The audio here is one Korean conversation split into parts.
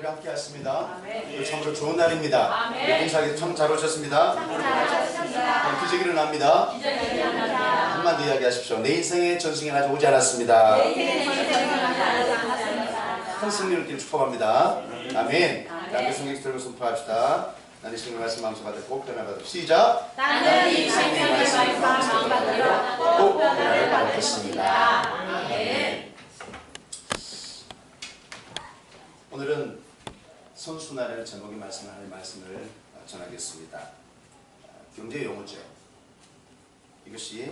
우리 함께 하였습니다. 참으로 좋은 날입니다. 인사하기 참 잘 오셨습니다. 기적이 일어납니다. 한마디 이야기하십시오. 내 인생의 전승이 아직 오지 않았습니다. 큰 승리를 길 축복합니다. 아멘. 함께 성경 들고 선포합시다. 나는 이 생명 말씀 마음속 받들고 꼭 변화받을. 시작. 나는 이 생명 말씀 마음속 받들고 꼭 변화를 받겠습니다. 아멘. 오늘은 선수나라를 제목의 말씀을 전하겠습니다. 경제 용어죠. 이것이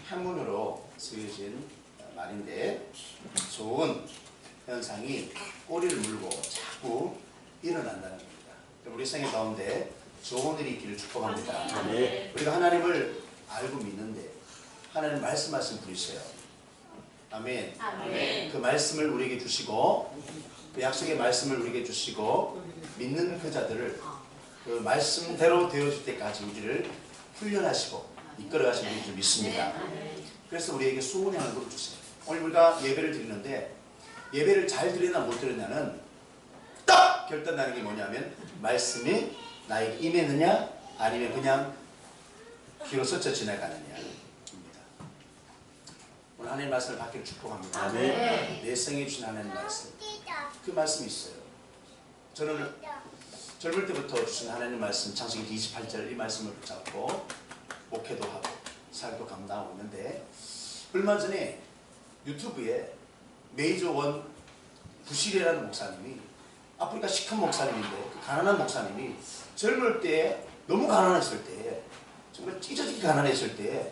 한문으로 쓰여진 말인데 좋은 현상이 꼬리를 물고 자꾸 일어난다는 겁니다. 우리 생애 가운데 좋은 일이 있기를 축복합니다. 우리가 하나님을 알고 믿는데 하나님 말씀하신 분이세요. 아멘. 그 말씀을 우리에게 주시고 그 약속의 말씀을 우리에게 주시고 믿는 그 자들을 그 말씀대로 되어질 때까지 우리를 훈련하시고 이끌어가시는 줄 믿습니다. 그래서 우리에게 수은양을 주세요. 오늘 우리가 예배를 드리는데 예배를 잘 드리나 못 드리냐는 딱 결단나는 게 뭐냐면 말씀이 나에게 임했느냐 아니면 그냥 귀로 스쳐 지나가느냐입니다. 오늘 하나님의 말씀을 받기를 축복합니다. 내 생에 주신 하나님의 말씀, 그 말씀이 있어요. 저는 젊을 때부터 주신 하나님의 말씀 창세기 28절 이 말씀을 붙잡고 목회도 하고 사역도 감당하고 있는데 얼마 전에 유튜브에 메이저 원 부실이라는 목사님이 아프리카 시큰 목사님인데 그 가난한 목사님이 젊을 때 너무 가난했을 때 정말 찢어지게 가난했을 때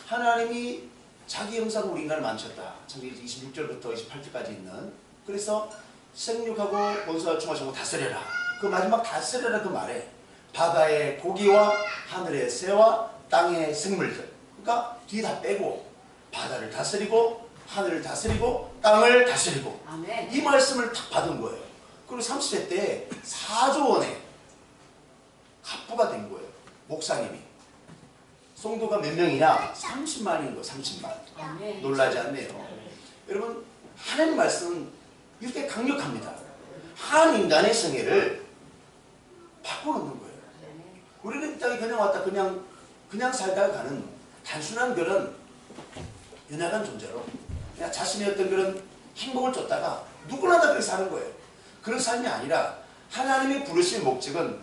하나님이 자기 형상으로 우리 인간을 만드셨다. 창세기 26절부터 28절까지 있는 그래서 생육하고 원수와 충하시고 다스려라. 그 마지막 다스려라 그 말에 바다의 고기와 하늘의 새와 땅의 생물들 그러니까 뒤 다 빼고 바다를 다스리고 하늘을 다스리고 땅을 다스리고 아멘. 이 말씀을 딱 받은 거예요. 그리고 30세 때 4조 원의 갑부가 된 거예요. 목사님이. 성도가 몇 명이냐? 30만인 거예요. 30만. 아멘. 놀라지 않네요. 여러분 하나님 말씀은 이렇게 강력합니다. 한 인간의 생애를 바꿔놓는 거예요. 우리는 이 땅에 그냥 왔다 그냥 살다가 가는 단순한 그런 연약한 존재로 그냥 자신의 어떤 그런 행복을 쫓다가 누구나 다 그렇게 사는 거예요. 그런 삶이 아니라 하나님이 부르신 목적은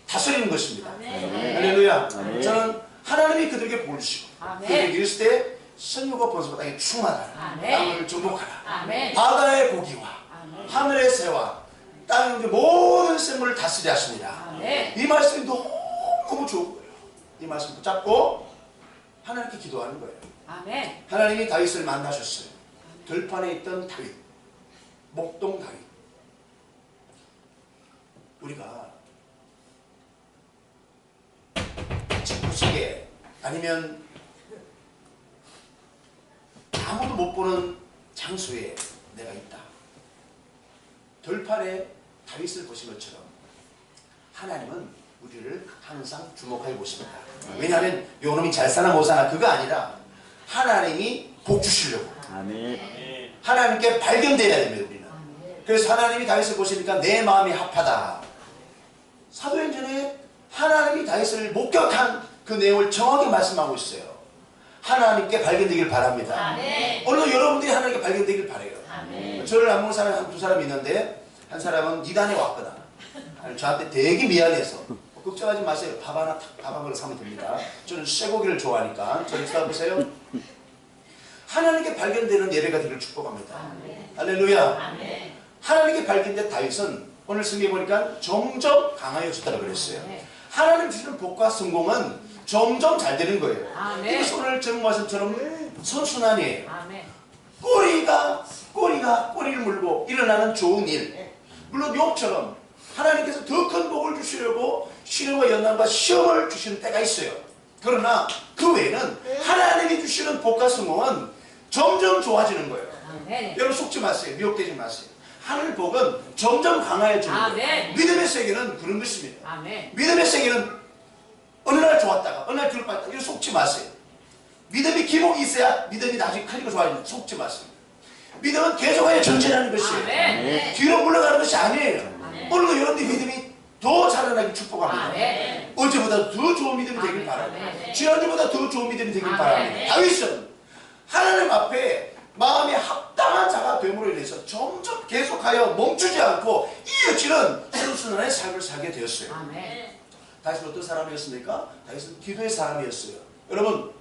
다스리는 것입니다. 할렐루야. 저는 하나님이 그들에게 부르시고 그들에게 이르실 때 선유가 번성과 땅에 충만하라. 땅을 정복하라. 바다의 고기와 하늘의 새와 땅의 모든 생물을 다스리게 하십니다. 이 말씀이 너무 좋은 거예요. 이 말씀 붙잡고 하나님께 기도하는 거예요. 하나님이 다윗을 만나셨어요. 들판에 있던 다윗, 목동 다윗. 우리가 집구석에 아니면 아무도 못 보는 장소에 내가 있다. 들판에 다윗을 보신 것처럼 하나님은 우리를 항상 주목해 보십니다. 왜냐하면 요놈이 잘 사나 못 사나 그거 아니라 하나님이 복 주시려고 하나님께 발견되어야 됩니다. 우리는. 그래서 하나님이 다윗을 보시니까 내 마음이 합하다. 사도행전에 하나님이 다윗을 목격한 그 내용을 정확히 말씀하고 있어요. 하나님께 발견되길 바랍니다. 오늘 여러분들이 하나님께 발견되길 바라요. 저를 안 보는 사람이 한 두 사람 있는데 한 사람은 이단에 왔거나 저한테 되게 미안해서 걱정하지 마세요. 밥 한 그릇 사면 됩니다. 저는 쇠고기를 좋아하니까 저를 쳐다보세요. 하나님께 발견되는 예배가 되기를 축복합니다. 할렐루야. 하나님께 발견된 다윗은 오늘 성경에 보니까 점점 강하여졌다고 그랬어요. 하나님 주시는 복과 성공은 점점 잘 되는 거예요. 그래서 오늘 제목 말씀처럼 선순환이에요. 꼬리를 물고 일어나는 좋은 일. 물론 욥처럼 하나님께서 더 큰 복을 주시려고 시련과 연난과 시험을 주시는 때가 있어요. 그러나 그 외에는 하나님이 주시는 복과 성공은 점점 좋아지는 거예요. 여러분 속지 마세요. 미혹되지 마세요. 하늘 복은 점점 강화해지는 거예요. 믿음의 세계는 그런 것입니다. 믿음의 세계는 어느 날 좋았다가 어느 날 뒤로 빠졌다가 이거 속지 마세요. 믿음이 기복이 있어야 믿음이 나중에 크니까 좋아지는 속지 마세요. 믿음은 계속해야 전진하는 것이에요. 뒤로 물러가는 것이 아니에요. 오늘도 여러분들 믿음이 더 자라나게 축복합니다. 아멘. 어제보다 더 좋은 믿음이 되길 아멘. 바랍니다. 아멘. 지난주보다 더 좋은 믿음이 되길 아멘. 바랍니다. 다윗은 하나님 앞에 마음이 합당한 자가 됨으로 인해서 점점 계속하여 멈추지 않고 이어지는 선순환의 삶을 살게 되었어요. 아멘. 다윗은 어떤 사람이었습니까? 다윗은 기도의 사람이었어요. 여러분,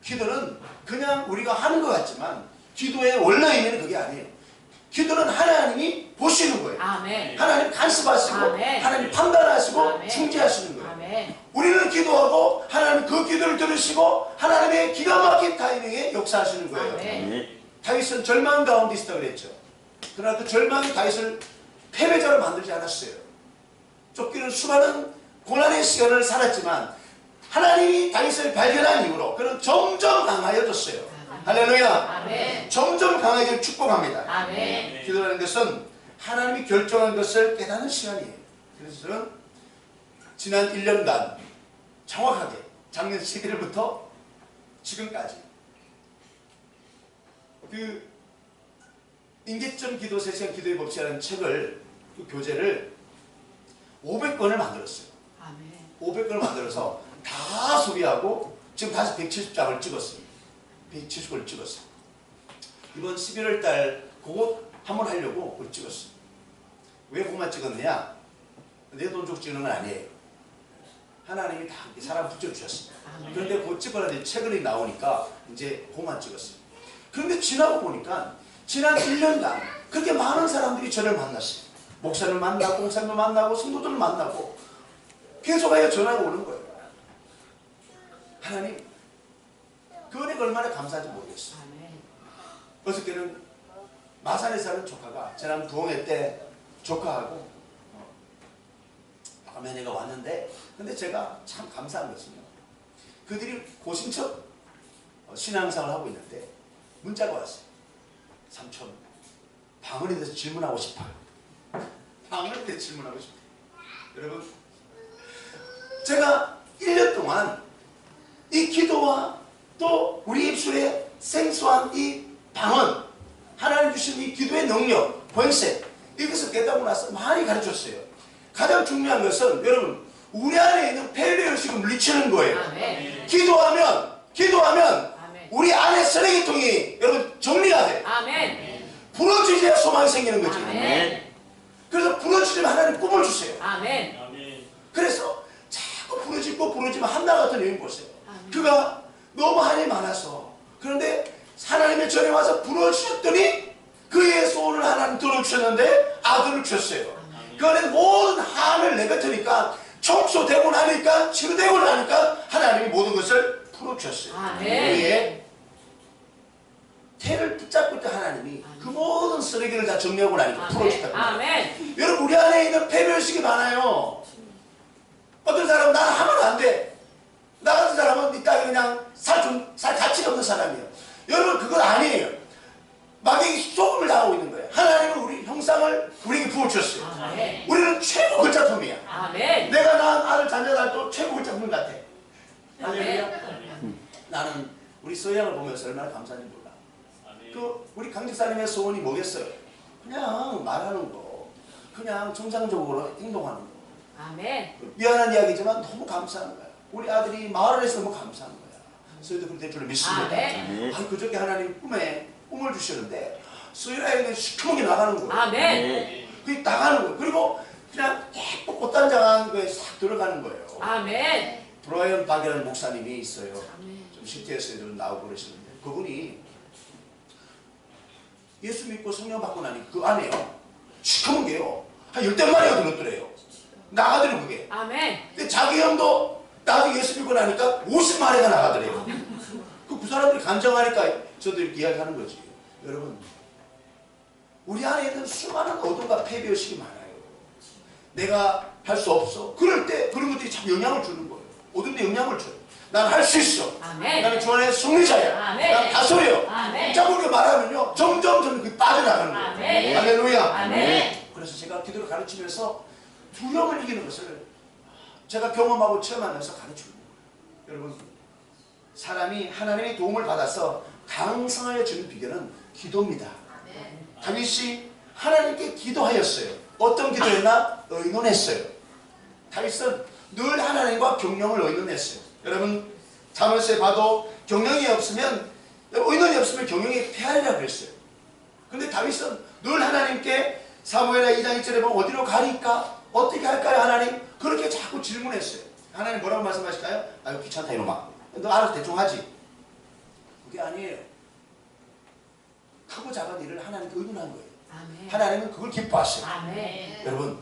기도는 그냥 우리가 하는 것 같지만 기도의 원래 의미는 그게 아니에요. 기도는 하나님이 보시는 거예요. 아멘. 하나님 간섭하시고 아멘. 하나님 판단하시고 아멘. 중재하시는 거예요. 아멘. 우리는 기도하고 하나님 그 기도를 들으시고 하나님의 기가 막힌 타이밍에 역사하시는 거예요. 아멘. 다윗은 절망 가운데 있었다고 그랬죠. 그러나 그 절망이 다윗을 패배자로 만들지 않았어요. 쫓기는 수많은 고난의 시간을 살았지만 하나님이 다윗을 발견한 이후로 그는 점점 강하여졌어요. 할렐루야. 아멘. 점점 강하게 축복합니다. 아멘. 기도라는 것은 하나님이 결정한 것을 깨닫는 시간이에요. 그래서 저는 지난 1년간 정확하게 작년 11월부터 지금까지 그 인계점 기도 3시간 기도의 법칙이라는 책을 그 교재를 500권을 만들었어요. 아멘. 500권을 만들어서 다 소비하고 지금 다시 170장을 찍었어요. 170권을 찍었어요. 이번 11월 달 그거 한번 하려고 그걸 찍었어요. 왜 그것만 찍었느냐? 내 돈 주고 찍는 건 아니에요. 하나님이 다 사람 붙여주셨습니다. 그런데 그 찍어놨는데 최근에 나오니까 이제 그것만 찍었어요. 그런데 지나고 보니까 지난 1년간 그렇게 많은 사람들이 저를 만났어요. 목사를 만나고 공사님을 만나고 성도들을 만나고 계속하여 전화가 오는 거예요. 하나님 그 은혜가 얼마나 감사한지 모르겠어요. 아멘. 어저께는 마산에 사는 조카가 지난 부흥회 때 조카하고 아멘이가 왔는데 근데 제가 참 감사한 것은요. 그들이 고신척 신앙생활을 하고 있는데 문자가 왔어요. 삼촌 방언에 대해서 질문하고 싶어요. 방언에 대해서 질문하고 싶어요. 여러분 제가 1년 동안 이 기도와 또 우리 입술에 생소한 이 방언 하나님 주신 이 기도의 능력 권세 이것을 깨닫고 나서 많이 가르쳤어요. 가장 중요한 것은 여러분 우리 안에 있는 폐쇄의식을 물리치는 거예요. 아멘. 기도하면 아멘. 우리 안에 쓰레기통이 여러분 정리가 돼. 아멘. 부러지셔야 소망이 생기는 거지. 아멘. 그래서 부러지면 하나님 꿈을 주세요. 아멘. 그래서 자꾸 부러지면 한나 같은 여인 보세요. 아멘. 그가 너무 한이 많아서 그런데 하나님의 전에 와서 부러지셨더니 그의 소원을 하나님 들어주셨는데 아들을 주셨어요. 그 안에 모든 한을 내뱉으니까 청소되고 나니까 치료되고 나니까 하나님이 모든 것을 풀어주셨어요. 아멘. 우리의 태를 붙잡고 있던 하나님이 그 모든 쓰레기를 다 정리하고 나니까 풀어주셨다. 아멘. 여러분 우리 안에 있는 폐별식이 많아요. 어떤 사람은 나는 하면 안 돼. 나 같은 사람은 이따 그냥 살 가치가 없는 사람이에요. 여러분 그건 아니에요. 마귀에게 소금을 당하고 있는 거예요. 하나님은 우리 형상을 우리에게 부어주셨어요. 아멘. 우리는 최고 글자품이야. 아멘. 내가 낳은 아들 자녀들도 최고 글자품 같아. 할렐루야. 아멘. 나는 우리 소양을 보면서 얼마나 감사한지 몰라. 그 우리 강직사님의 소원이 뭐겠어요? 그냥 말하는 거, 그냥 정상적으로 행동하는 거. 아멘. 미안한 이야기지만 너무 감사한 거야. 우리 아들이 말을 해서 너무 감사한 거야. 저희도 그렇게 별로 믿습니다. 아멘. 아, 그저께 하나님 꿈을 주셨는데 소유라에는 시커멓게 나가는 거예요. 아멘. 그게 나가는 거예요. 그리고 그냥 예쁜 꽃단장한 거에 싹 들어가는 거예요. 아멘. 브라이언 박이라는 목사님이 있어요. 아멘. 좀 CTS에 좀 나오고 그러시는데 그분이 예수 믿고 성령 받고 나니 그 안에요. 시커먼 게요. 한 10대만이가 들었더래요. 나가더래요 그게. 아멘. 근데 자기 형도 나도 예수 믿고 나니까 50마리가 나가더래요. 그 사람들이 간증하니까 저도 이렇게 이야기하는 거지. 여러분 우리 안에 있는 수많은 어둠과 패배의식이 많아요. 내가 할 수 없어. 그럴 때 그런 것들이 참 영향을 주는 거예요. 어둠에 영향을 줘요. 난 할 수 있어. 아멘. 나는 주 안에 승리자야. 아멘. 난 다스려. 아멘. 자꾸 그렇게 말하면요 점점 그게 빠져나가는 거예요. 아멘. 할렐루야. 아멘. 그래서 제가 기도를 가르치면서 두려움을 이기는 것을 제가 경험하고 체험하면서 가르치는 거예요. 여러분 사람이 하나님의 도움을 받아서 강성해지는 비결은 기도입니다. 다윗이 하나님께 기도하였어요. 어떤 기도였나? 의논했어요. 다윗은 늘 하나님과 경영을 의논했어요. 여러분 자문서에 봐도 경영이 없으면, 의논이 없으면 경영이 폐하리라 그랬어요. 근데 다윗은 늘 하나님께 사무엘하 2장 1절에 보면 어디로 가리까? 어떻게 할까요 하나님? 그렇게 자꾸 질문했어요. 하나님 뭐라고 말씀하실까요? 아유 귀찮다 이놈아, 너 알아서 대충 하지. 그게 아니에요. 크고 작은 일을 하나님께 의논한 거예요. 아멘. 하나님은 그걸 기뻐하셔요. 아멘. 여러분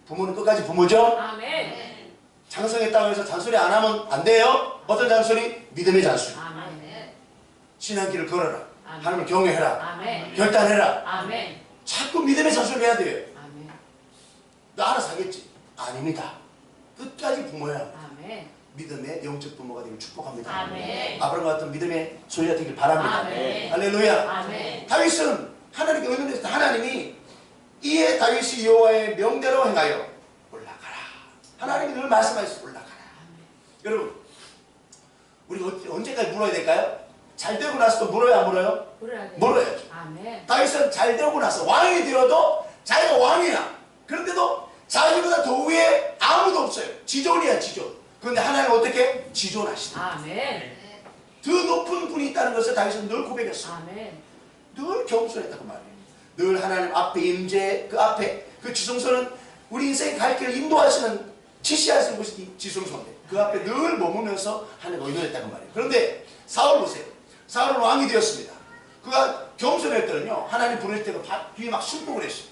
부모는 끝까지 부모죠? 아멘. 장성했다고 해서 잔소리 안 하면 안 돼요. 어떤 잔소리? 믿음의 잔소리. 아멘. 신앙길을 걸어라. 아멘. 하나님을 경외해라. 아멘. 결단해라. 아멘. 자꾸 믿음의 잔소리 해야 돼요. 아멘. 너 알아서 하겠지? 아닙니다. 끝까지 부모야. 아멘. 믿음의 영적 부모가 되길 축복합니다. 아멘. 아브라함과 같은 믿음의 소유가 되길 바랍니다. 아멘. 할렐루야. 아멘. 다윗은 하나님께 의논했을 때 하나님이 이에 다윗이 여호와의 명대로 행하여 올라가라. 하나님이 늘 말씀하셨어요. 올라가라. 여러분 우리가 언제까지 물어야 될까요? 잘 되고 나서도 물어요 안 물어요? 물어야죠. 아멘. 다윗은 잘 되고 나서 왕이 되어도 자기가 왕이야. 그런데도 자기보다 더 위에 아무도 없어요. 지존이야 지존. 그런데 하나님 어떻게? 지존하시다. 아멘. 더 높은 분이 있다는 것을 다윗은 늘 고백했어요. 아멘. 늘 겸손했다고 말해요. 늘 하나님 앞에 임재, 그 앞에 그 지성소는 우리 인생의 갈 길을 인도하시는, 지시하시는 곳이 지성소인데 그 앞에 늘 머무면서 하나님과 의논했다고 말해요. 그런데 사울 보세요. 사울은 왕이 되었습니다. 그가 겸손했더니요 하나님 부르실 때가 뒤에 막 순복을 했어요.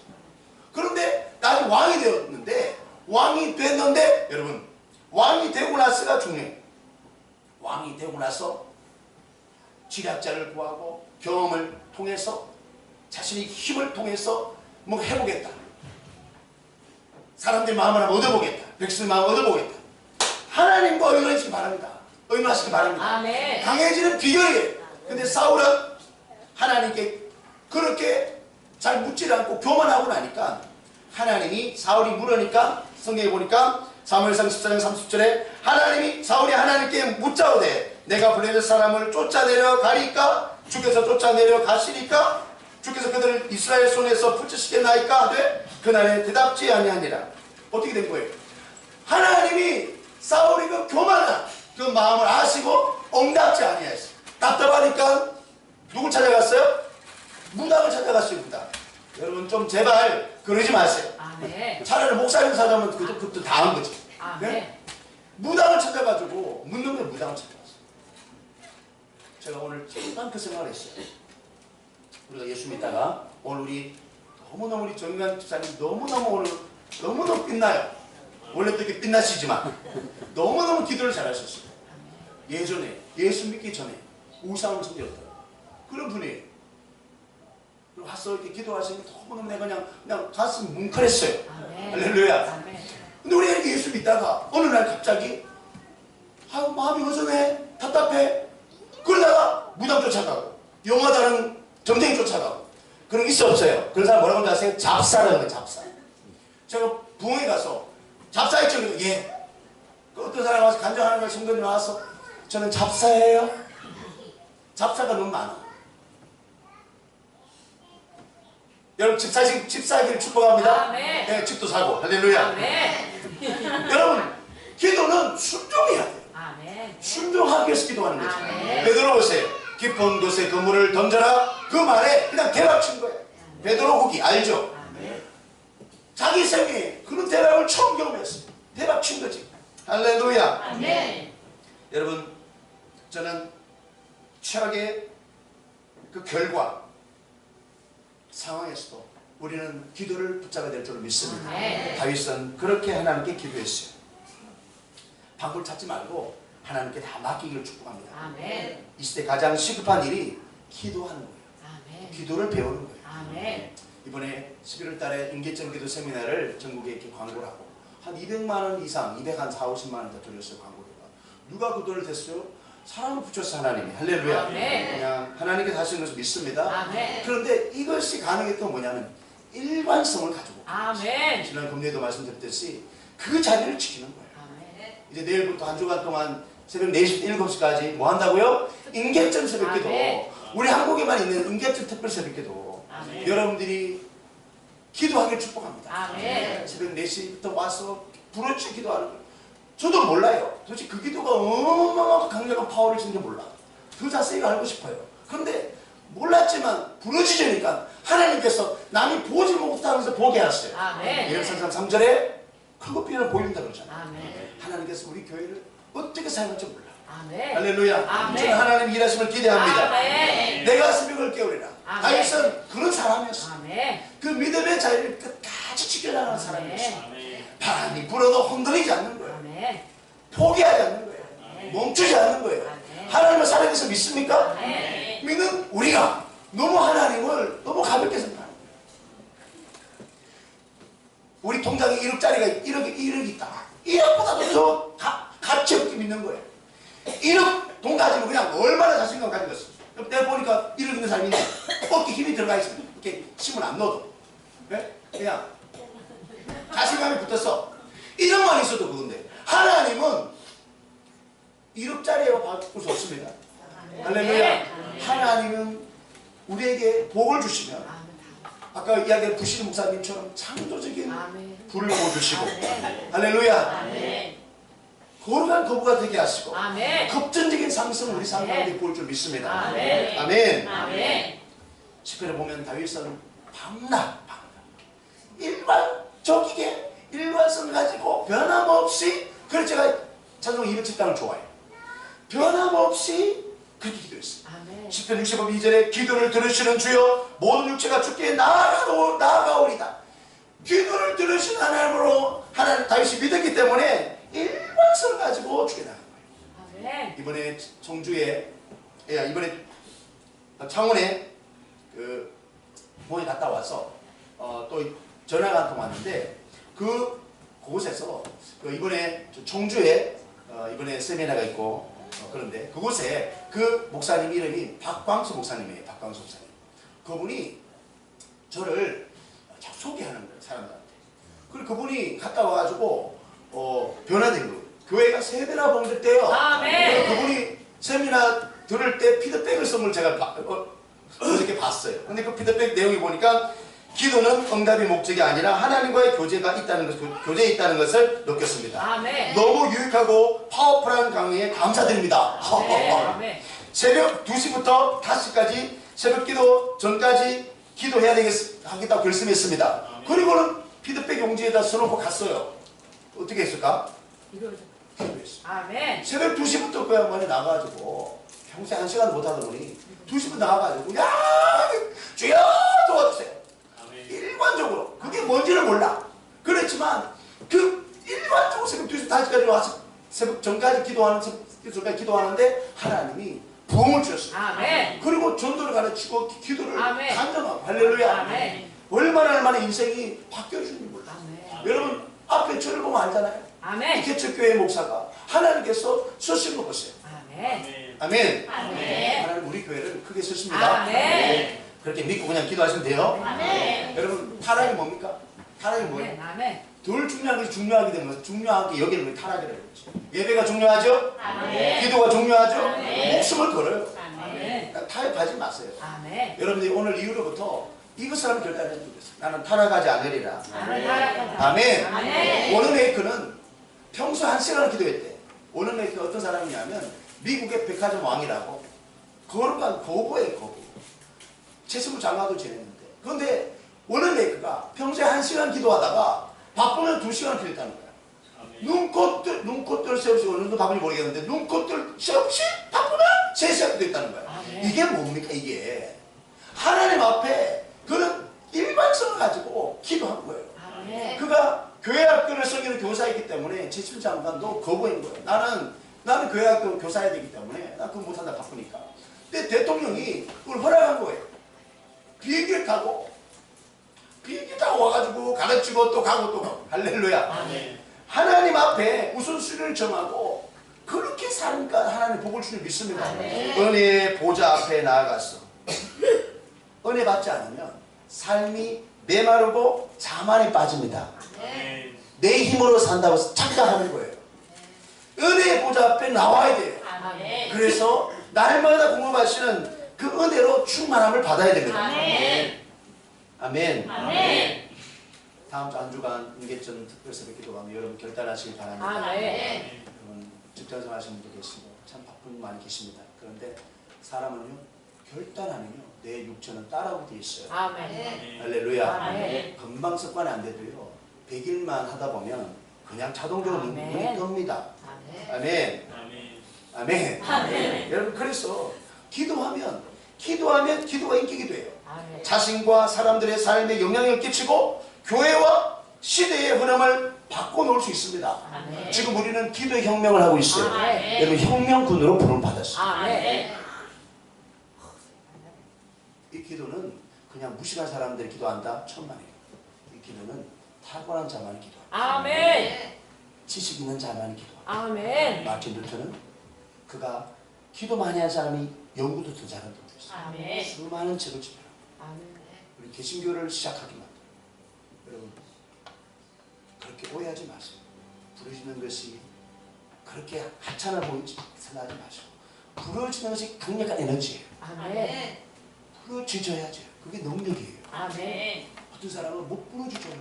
그런데 나중에 왕이 되었는데, 왕이 됐는데 여러분 왕이 되고 나서가 중요해요. 왕이 되고 나서 지략자를 구하고 경험을 통해서 자신의 힘을 통해서 뭐 해보겠다. 사람들 마음을 한번 얻어보겠다. 백성의 마음을 얻어보겠다. 하나님과 의논하시기 바랍니다. 의논하시기 바랍니다. 아멘. 강해지는 비결이에요. 근데 사울은 하나님께 그렇게 잘 묻지 않고 교만하고 나니까 하나님이, 사울이 물으니까 성경에 보니까 사무엘상 14장 30절에 하나님이, 사울이 하나님께 묻자오되 내가 블레셋 사람을 쫓아내려 가리까? 주께서 쫓아내려 가시니까? 주께서 그들을 이스라엘 손에서 붙이시겠나이까? 하되 그날에 대답지 아니하니라. 어떻게 된 거예요? 하나님이 사울이 그 교만한 그 마음을 아시고 응답지 아니하였어요. 답답하니까 누굴 찾아갔어요? 무당을 찾아갔어요. 무당. 여러분 좀 제발 그러지 마세요. 아멘. 차라리 목사님 찾아오면 그것도 다 한 거지. 아멘. 네? 무당을 찾아가지고 묻는 걸 무당을 찾아갔어요. 제가 오늘 잠깐 그 생각을 했어요. 우리가 예수 믿다가 오늘 우리 너무너무 우리 정관 집사님 너무너무 오늘 너무너무 빛나요. 원래도 이렇게 빛나시지만 너무너무 기도를 잘하셨어요. 예전에 예수 믿기 전에 우상을 섬겼더라고요. 그런 분이에요. 그리고 와서 이렇게 기도하시면 너무너무 내가 그냥 가슴이 뭉클했어요. 아멘. 할렐루야. 아멘. 근데 우리가 이렇게 예수 믿다가 어느 날 갑자기 아유 마음이 허전해, 답답해. 그러다가 무당 쫓아가고 영화 다른 점쟁이 쫓아가고 그런 게 있어 없어요? 그런 사람 뭐라고 하세요? 잡사라는 거예요. 잡사. 제가 부흥에 가서 잡사 있죠? 예. 그 어떤 사람 와서 간증하는 걸 성도님 나와서 저는 잡사예요. 잡사가 너무 많아. 여러분 집사기를 축복합니다. 아멘. 네, 집도 사고 할렐루야. 아멘. 여러분 기도는 순종해야 돼요. 아멘. 순종하기 위해서 기도하는 거죠. 아멘. 베드로 보세요. 깊은 곳에 그물을 던져라. 그 말에 그냥 대박 친 거예요. 베드로 후기 알죠? 아멘. 자기 생에 그런 대박을 처음 경험했어요. 대박 친 거지. 할렐루야. 아멘. 여러분 저는 최악의 그 결과 상황에서도 우리는 기도를 붙잡아야 될 줄로 믿습니다. 아멘. 다윗은 그렇게 하나님께 기도했어요. 방법을 찾지 말고 하나님께 다 맡기기를 축복합니다. 아멘. 이 시대 가장 시급한 일이 기도하는 거예요. 아멘. 기도를 배우는 거예요. 아멘. 이번에 11월 달에 인계점 기도 세미나를 전국에 이렇게 광고를 하고 한 200만 원 이상, 240만 원 더 들였어요. 광고료가. 누가 그 돈을 댔어요? 사람을 붙였어. 하나님이. 할렐루야. 아멘. 그냥 하나님께 하시는 것을 믿습니다. 아멘. 그런데 이것이 가능했던 뭐냐면 일관성을 가지고 아멘. 지난 금요일도 말씀드렸듯이 그 자리를 지키는 거예요. 아멘. 이제 내일부터 한 주간 동안 새벽 4시부터 7시까지 뭐 한다고요? 인계점 새벽기도. 아멘. 우리 한국에만 있는 인계점 특별 새벽기도. 아멘. 여러분들이 기도하기를 축복합니다. 아멘. 새벽 4시부터 와서 부르짖어 기도하는 거예요. 저도 몰라요. 도대체 그 기도가 어마어마한 강력한 파워를 주는 게 몰라. 그 자세히 알고 싶어요. 그런데 몰랐지만 부르짖으니까 하나님께서 남이 보지 못하면서 보게 하셨어요. 아멘. 예언상 3절에 크고 빛을 보인다 그러잖아요. 아멘. 하나님께서 우리 교회를 어떻게 사용할지 몰라. 아멘. 할렐루야. 아멘. 저는 하나님 일하심을 기대합니다. 아멘. 내가 새벽을 깨우리라. 아멘. 다윗은 그런 사람이었어. 아멘. 그 믿음의 자리를 끝까지 지켜나가는 사람이었어. 아멘. 바람이 불어도 흔들리지 않는 거예요. 아멘. 포기하지 않는 거예요. 멈추지 않는 거예요. 아멘. 하나님을 살아계서 믿습니까? 아멘. 믿는 우리가 너무 하나님을 너무 가볍게 생각하는 거예요. 우리 통장에 1억짜리가 1억이 있다. 1억보다도 더 가치 없게 믿는 거예요. 1억 돈 가지면 그냥 얼마나 자신감 가지고 있어. 내가 보니까 1억 있는 사람이 어깨 힘이 들어가 있어. 이렇게 힘을 안 넣어도. 네? 그냥 자신감이 붙었어. 1억만 있어도 그건데. 하나님은 1억짜리로 바꿀 수 없습니다. 할렐루야. 하나님은 우리에게 복을 주시면 아까 이야기한 부시드 목사님처럼 창조적인 불을 부어주시고 할렐루야. 거룩한 거부가 되게 하시고 급전적인 상승을 우리 삶 가운데 보일 줄 믿습니다. 아멘. 시편에 보면 다윗은 밤낮 일반적이게 일관성 가지고 변함없이 그래서 제가 찬송 210장을 좋아해요. 변함없이 그렇게 기도했어요. 시편 65편 2절에 기도를 들으시는 주여 모든 육체가 주께 나아가오리다. 기도를 들으신 하나님으로 하나님 다윗이 믿었기 때문에 일관성을 가지고 주께 나간 거예요. 이번에 청주에 이번에 창원에 그 모임 갔다 와서 또 전화가 한 통 왔는데 그곳에서 이번에 청주에 이번에 세미나가 있고 그런데 그곳에 그 목사님 이름이 박광수 목사님이에요. 박광수 목사님. 그분이 저를 자꾸 소개하는 거예요. 사람들한테. 그리고 그분이 갔다 와가지고 변화된 거예요. 교회가 세미나 봉됐대요. 아멘. 그분이 세미나 들을 때 피드백을 쓴 걸 제가 어저께 봤어요. 근데 그 피드백 내용이 보니까 기도는 응답의 목적이 아니라 하나님과의 교제가 있다는 교제에 있다는 것을 느꼈습니다. 아멘. 너무 유익하고 파워풀한 강의에 감사드립니다. 아멘. 새벽 2시부터 5시까지 새벽 기도 전까지 기도해야 하겠다고 결심했습니다. 그리고는 피드백 용지에다 써놓고 갔어요. 어떻게 했을까? 기도했어요. 아멘. 새벽 2시부터 그 양반이 나가가지고 평소에 1시간 못하다 보니 2시부터 나가가지고 야 주여 도와주세요. 일관적으로 그게 뭔지를 몰라. 그렇지만 그 일관적으로 새벽 2시 5시까지 와서 새벽 전까지 기도하는데 하나님이 부흥을 주셨어요. 아멘. 그리고 전도를 가르치고 기도를 아멘. 간증하고 할렐루야. 아멘. 얼마나 인생이 바뀌어지는지 몰라. 여러분 앞에 저를 보면 알잖아요. 아멘. 개척교회 목사가 하나님께서 쓰신 거 보세요. 아멘. 아멘. 아멘. 하나님 우리 교회를 크게 쓰십니다. 아멘. 그렇게 믿고 그냥 기도하시면 돼요. 아멘. 여러분 타락이 뭡니까? 타락이 뭐예요? 아멘. 덜 중요한 것이 중요하게 되는 거죠. 중요한 게 여기는 타락이라고 그러죠. 예배가 중요하죠? 아멘. 기도가 중요하죠? 아멘. 목숨을 걸어요. 아멘. 타협하지 마세요. 아멘. 여러분들이 오늘 이후로부터 이것을 한번 결단해 주겠어요. 나는 타락하지 않으리라. 나는 타락하지 아멘. 아멘. 워너메이커는 평소 1시간을 기도했대. 워너메이커 어떤 사람이냐면 미국의 백화점 왕이라고 거룩한 거부예요. 거부. 채식을 장가도 지냈는데 그런데 워너메이커가 평소에 1시간 기도하다가 바쁘면 2시간 기도했다는 거야. 눈꽃들 새 없이 어느 정도 바쁜지 모르겠는데 눈꽃들 새 없이 바쁘면 3시간 기도했다는 거야. 아멘. 이게 뭡니까 이게. 하나님 앞에 그런 일반성을 가지고 기도한 거예요. 아멘. 그가 교회학교를 섬기는 교사이기 때문에 제7장관도 거부한 거예요. 나는 교회학교 교사해야 되기 때문에 나 그거 못한다 바쁘니까. 근데 대통령이 그걸 허락한 거예요. 비행기를 타고 와가지고 가르치고 또 가고 할렐루야. 아멘. 하나님 앞에 우선순위를 정하고 그렇게 사니까 하나님 복을 주는 믿습니다. 아멘. 은혜의 보좌 앞에 나아갔어. 은혜 받지 않으면 삶이 메마르고 자만에 빠집니다. 내 힘으로 산다고 착각하는 거예요. 은혜의 보좌 앞에 나와야 돼요. 아멘. 그래서 날마다 공급하시는 그 은혜로 충만함을 받아야 됩니다. 아멘. 아멘. 아멘. 다음 주 한 주간 인계점 특별새벽 기도가 여러분 결단하시길 바랍니다. 여러분 직장생활 하시는 분도 계시고 참 바쁜 분 많이 계십니다. 그런데 사람은요 결단하면요 내 육체는 따라오게 돼 있어요. 할렐루야. 금방 습관이 안 돼도요 100일만 하다 보면 그냥 자동적으로 눈이 뜹니다. 아멘. 여러분 그래서 기도하면 기도가 인격이 돼요. 자신과 사람들의 삶에 영향을 끼치고 교회와 시대의 흐름을 바꿔놓을 수 있습니다. 지금 우리는 기도의 혁명을 하고 있어요. 여러분 혁명군으로 부름을 받았어요. 이 기도는 그냥 무식한 사람들이 기도한다? 천만에요. 이 기도는 탁월한 자만이 기도합니다. 지식 있는 자만이 기도합니다. 마틴 루터는 그가 기도 많이 한 사람이 연구도 더 잘한다고 했어요. 수많은 책을 집필하고 우리 개신교를 시작하기 만들어요. 여러분 그렇게 오해하지 마세요. 부르짖는 것이 그렇게 하찮아 보이지 생각하지 마시고 부르짖는 것이 강력한 에너지예요. 부르짖어야죠. 그게 능력이에요. 어떤 사람은 못 부르짖어요.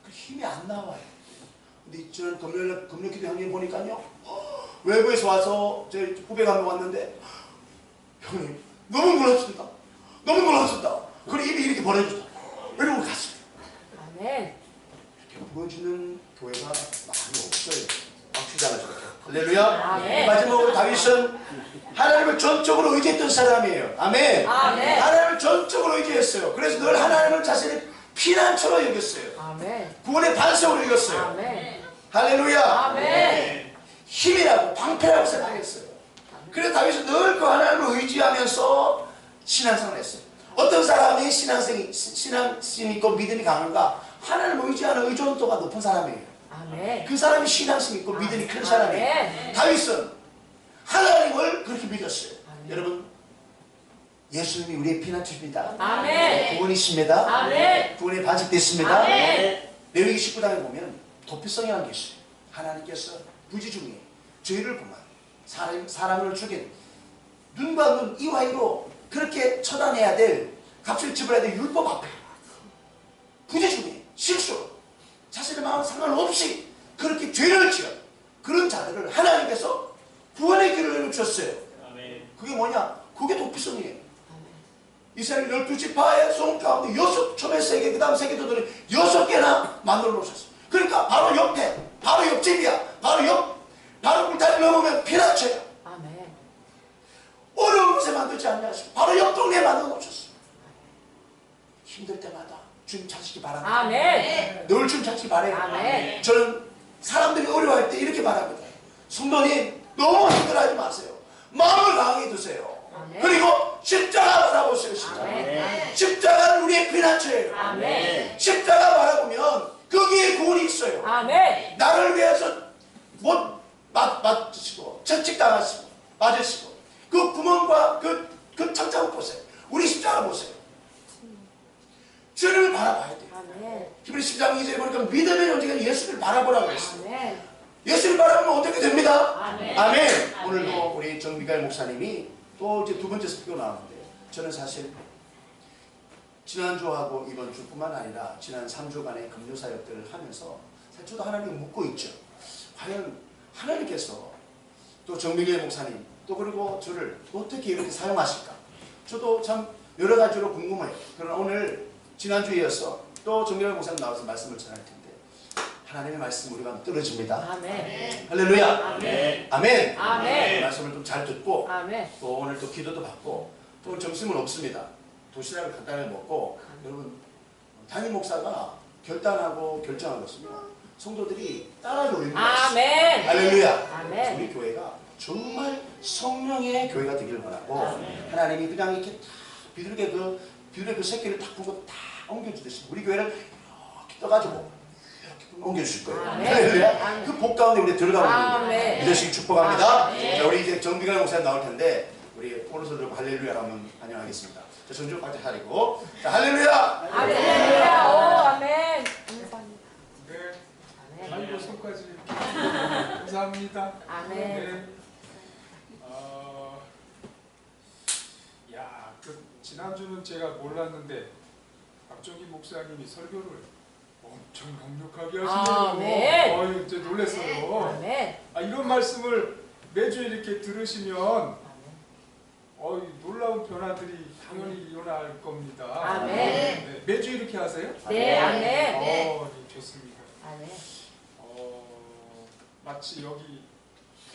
그 힘이 안 나와요. 근데 저는 금요 기도 형님 보니까요 외부에서 와서 제 후배가 한 명 왔는데 형님 너무 놀랐습니다. 그리고 입이 이렇게 벌어졌다. 이러고 갔어요. 이렇게 부러지는 교회가 많이 없어요. 박수잖아요. 할렐루야. 마지막으로 다윗은 하나님을 전적으로 의지했던 사람이에요. 아멘. 하나님을 전적으로 의지했어요. 그래서 늘 하나님을 자신의 피난처로 여겼어요. 구원의 반석으로 여겼어요. 할렐루야. 힘이라고 방패라고 생각했어요. 그래서 다윗은 늘 그 하나님을 의지하면서 신앙생활을 했어요. 어떤 사람이 신앙심이 있고 믿음이 강한가? 하나님을 의지하는 의존도가 높은 사람이에요. 그 사람이 신앙심이 있고 믿음이 큰 사람이에요. 다윗은 하나님을 그렇게 믿었어요. 여러분 예수님이 우리의 피난처입니다. 구원이십니다. 구원의 반석됐습니다. 레위기 19장에 보면 도피성이라는 게 있어요. 하나님께서 부지 중에 죄를 범한 사람을 죽인 눈과 눈 이와이로 그렇게 처단해야 될 값을 지불해야 될 율법 앞에 부지 중에 실수로 자신의 마음 상관없이 그렇게 죄를 지은 그런 자들을 하나님께서 구원의 길을 주셨어요. 그게 뭐냐? 그게 도피성이에요. 이스라엘 12지파의 송 가운데 처음에 3개 그 다음 3개도들이 6개나 만들어 놓으셨어요. 그러니까 바로 옆에 바로 옆집이야. 바로 물타기 넘으면 피난처야. 어려운 곳에 만들지 않냐 싶어. 바로 옆 동네에 만들어 놓으셨어요. 힘들 때마다 주님 찾기 바랍니다. 늘 주님 찾기 바래요. 저는 사람들이 어려워할 때 이렇게 바랍니다. 성도님 너무 힘들어하지 마세요. 마음을 강하게 두세요. 그리고 십자가 바라보세요. 십자가는 우리의 피난처예요. 십자가 바라보면 거기에 구원이 있어요. 나를 위해서 못 맞으시고 채찍당하시고 맞으시고 그 구멍과 그 천장을 보세요. 우리 십자가 보세요. 주님을 바라봐야 돼요. 히브리 10장 2절에 보니까 믿음의 영지가 예수를 바라보라고 했어요. 예수를 바라보면 어떻게 됩니다? 아멘. 오늘도 우리 정미갈 목사님이 또 이제 두 번째 스피커 나왔는데 저는 사실 지난주하고 이번 주뿐만 아니라 지난 3주간의 금요 사역들을 하면서 사실 저도 하나님을 묻고 있죠. 과연 하나님께서 또 정미갈 목사님 또 그리고 저를 어떻게 이렇게 사용하실까? 저도 참 여러 가지로 궁금해요. 그러나 오늘 지난주에 이어서 또 정미갈 목사님 나와서 말씀을 전할 텐데 하나님의 말씀 우리가 떨어집니다. 할렐루야. 아멘. 말씀을 좀 잘 듣고 또 오늘 또 기도도 받고 또 점심은 없습니다. 도시락을 간단하게 먹고 여러분 담임 목사가 결단하고 결정한 것은요 성도들이 따라 놀리는 것입니다. 할렐루야. 우리 교회가 정말 성령의 교회가 되기를 원하고 하나님이 그냥 이렇게 비둘기의 그 새끼를 딱 보고 다 옮겨주듯이 우리 교회를 이렇게 떠가지고 옮겨주실 거예요. 할렐루야. 그 복 가운데 우리 들어가고 있는 믿으시기 축복합니다. 자, 우리 이제 정비관 목사님 나올 텐데 우리 오른손 들고 할렐루야 하면 안녕하겠습니다. 자, 손좀 꽉 차리고 자, 할렐루야. 오, 아멘. 네. 아이고 손까지 감사합니다. 아멘. 야, 그 지난주는 제가 몰랐는데 박종기 목사님이 설교를 엄청 강력하게 하시네요. 아멘. 어이, 이제 놀랐어요. 아멘. 이런 말씀을 매주 이렇게 들으시면 놀라운 변화들이 당연히 일어날 겁니다. 아멘. 네, 매주 이렇게 하세요? 네, 아멘. 네, 좋습니다. 아멘. 마치 여기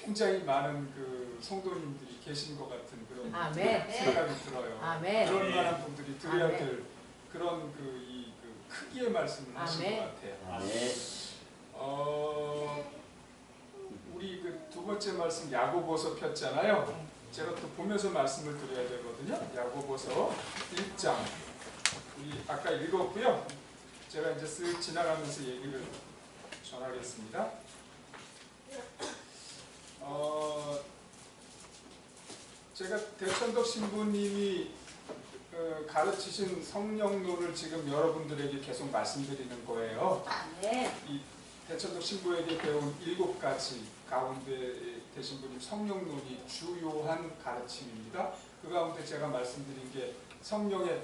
굉장히 많은 그 성도님들이 계신 것 같은 그런 아멘. 생각이 들어요. 아멘. 그런 만한 분들이 들어야 아멘. 될 그런 그 크기의 말씀을 하신 것 아멘. 같아요. 우리 그 두 번째 말씀 야고보서 폈잖아요. 제가 또 보면서 말씀을 드려야 되거든요. 야고보서 1장 우리 아까 읽었고요. 제가 이제 쓱 지나가면서 얘기를 전하겠습니다. 제가 대천덕 신부님이 가르치신 성령론을 지금 여러분들에게 계속 말씀드리는 거예요. 아멘. 이 대천덕 신부에게 배운 7가지 가운데 되신 분이 성령론이 주요한 가르침입니다. 그 가운데 제가 말씀드린 게 성령의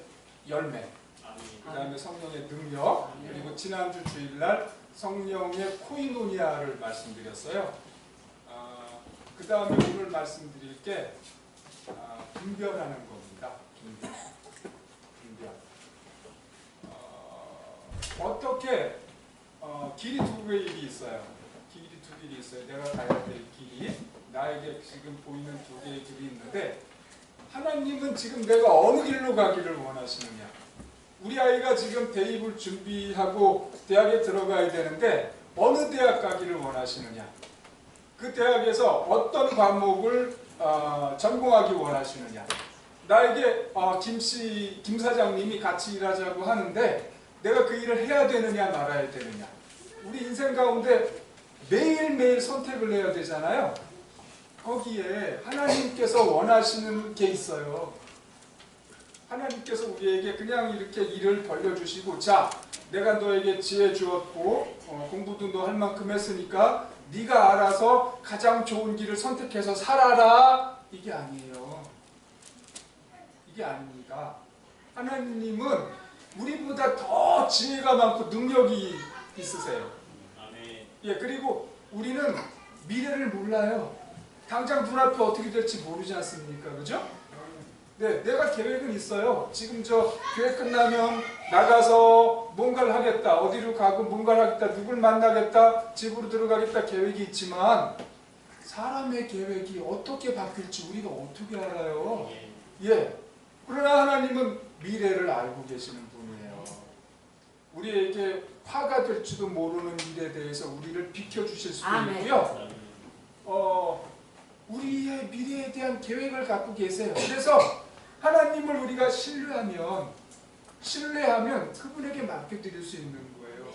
열매, 그 다음에 성령의 능력, 그리고 지난주 주일날 성령의 코이노니아를 말씀드렸어요. 그 다음에 오늘 말씀드릴 게 분별하는 겁니다. 분별. 어떻게 길이 두 길이 있어요. 길이 있어요. 내가 가야 될 길이 나에게 지금 보이는 두 개의 길이 있는데 하나님은 지금 내가 어느 길로 가기를 원하시느냐. 우리 아이가 지금 대입을 준비하고 대학에 들어가야 되는데 어느 대학 가기를 원하시느냐. 그 대학에서 어떤 과목을 전공하기 원하시느냐. 나에게 김 사장님이 같이 일하자고 하는데 내가 그 일을 해야 되느냐 말아야 되느냐. 우리 인생 가운데 매일매일 선택을 해야 되잖아요. 거기에 하나님께서 원하시는 게 있어요. 하나님께서 우리에게 그냥 이렇게 일을 벌려주시고 자, 내가 너에게 지혜 주었고 공부도 너 할 만큼 했으니까 네가 알아서 가장 좋은 길을 선택해서 살아라. 이게 아니에요. 이게 아닙니다. 하나님은 우리보다 더 지혜가 많고 능력이 있으세요. 예, 그리고 우리는 미래를 몰라요. 당장 눈앞에 어떻게 될지 모르지 않습니까? 그죠? 네, 내가 계획은 있어요. 지금 저 교회 끝나면 나가서 뭔가를 하겠다. 어디로 가고 뭔가를 하겠다. 누굴 만나겠다. 집으로 들어가겠다. 계획이 있지만 사람의 계획이 어떻게 바뀔지 우리가 어떻게 알아요? 예. 그러나 하나님은 미래를 알고 계시는 분이에요. 우리에게 화가 될지도 모르는 일에 대해서 우리를 비켜주실 수도 있고요. 우리의 미래에 대한 계획을 갖고 계세요. 그래서 하나님을 우리가 신뢰하면 그분에게 맡겨드릴 수 있는 거예요.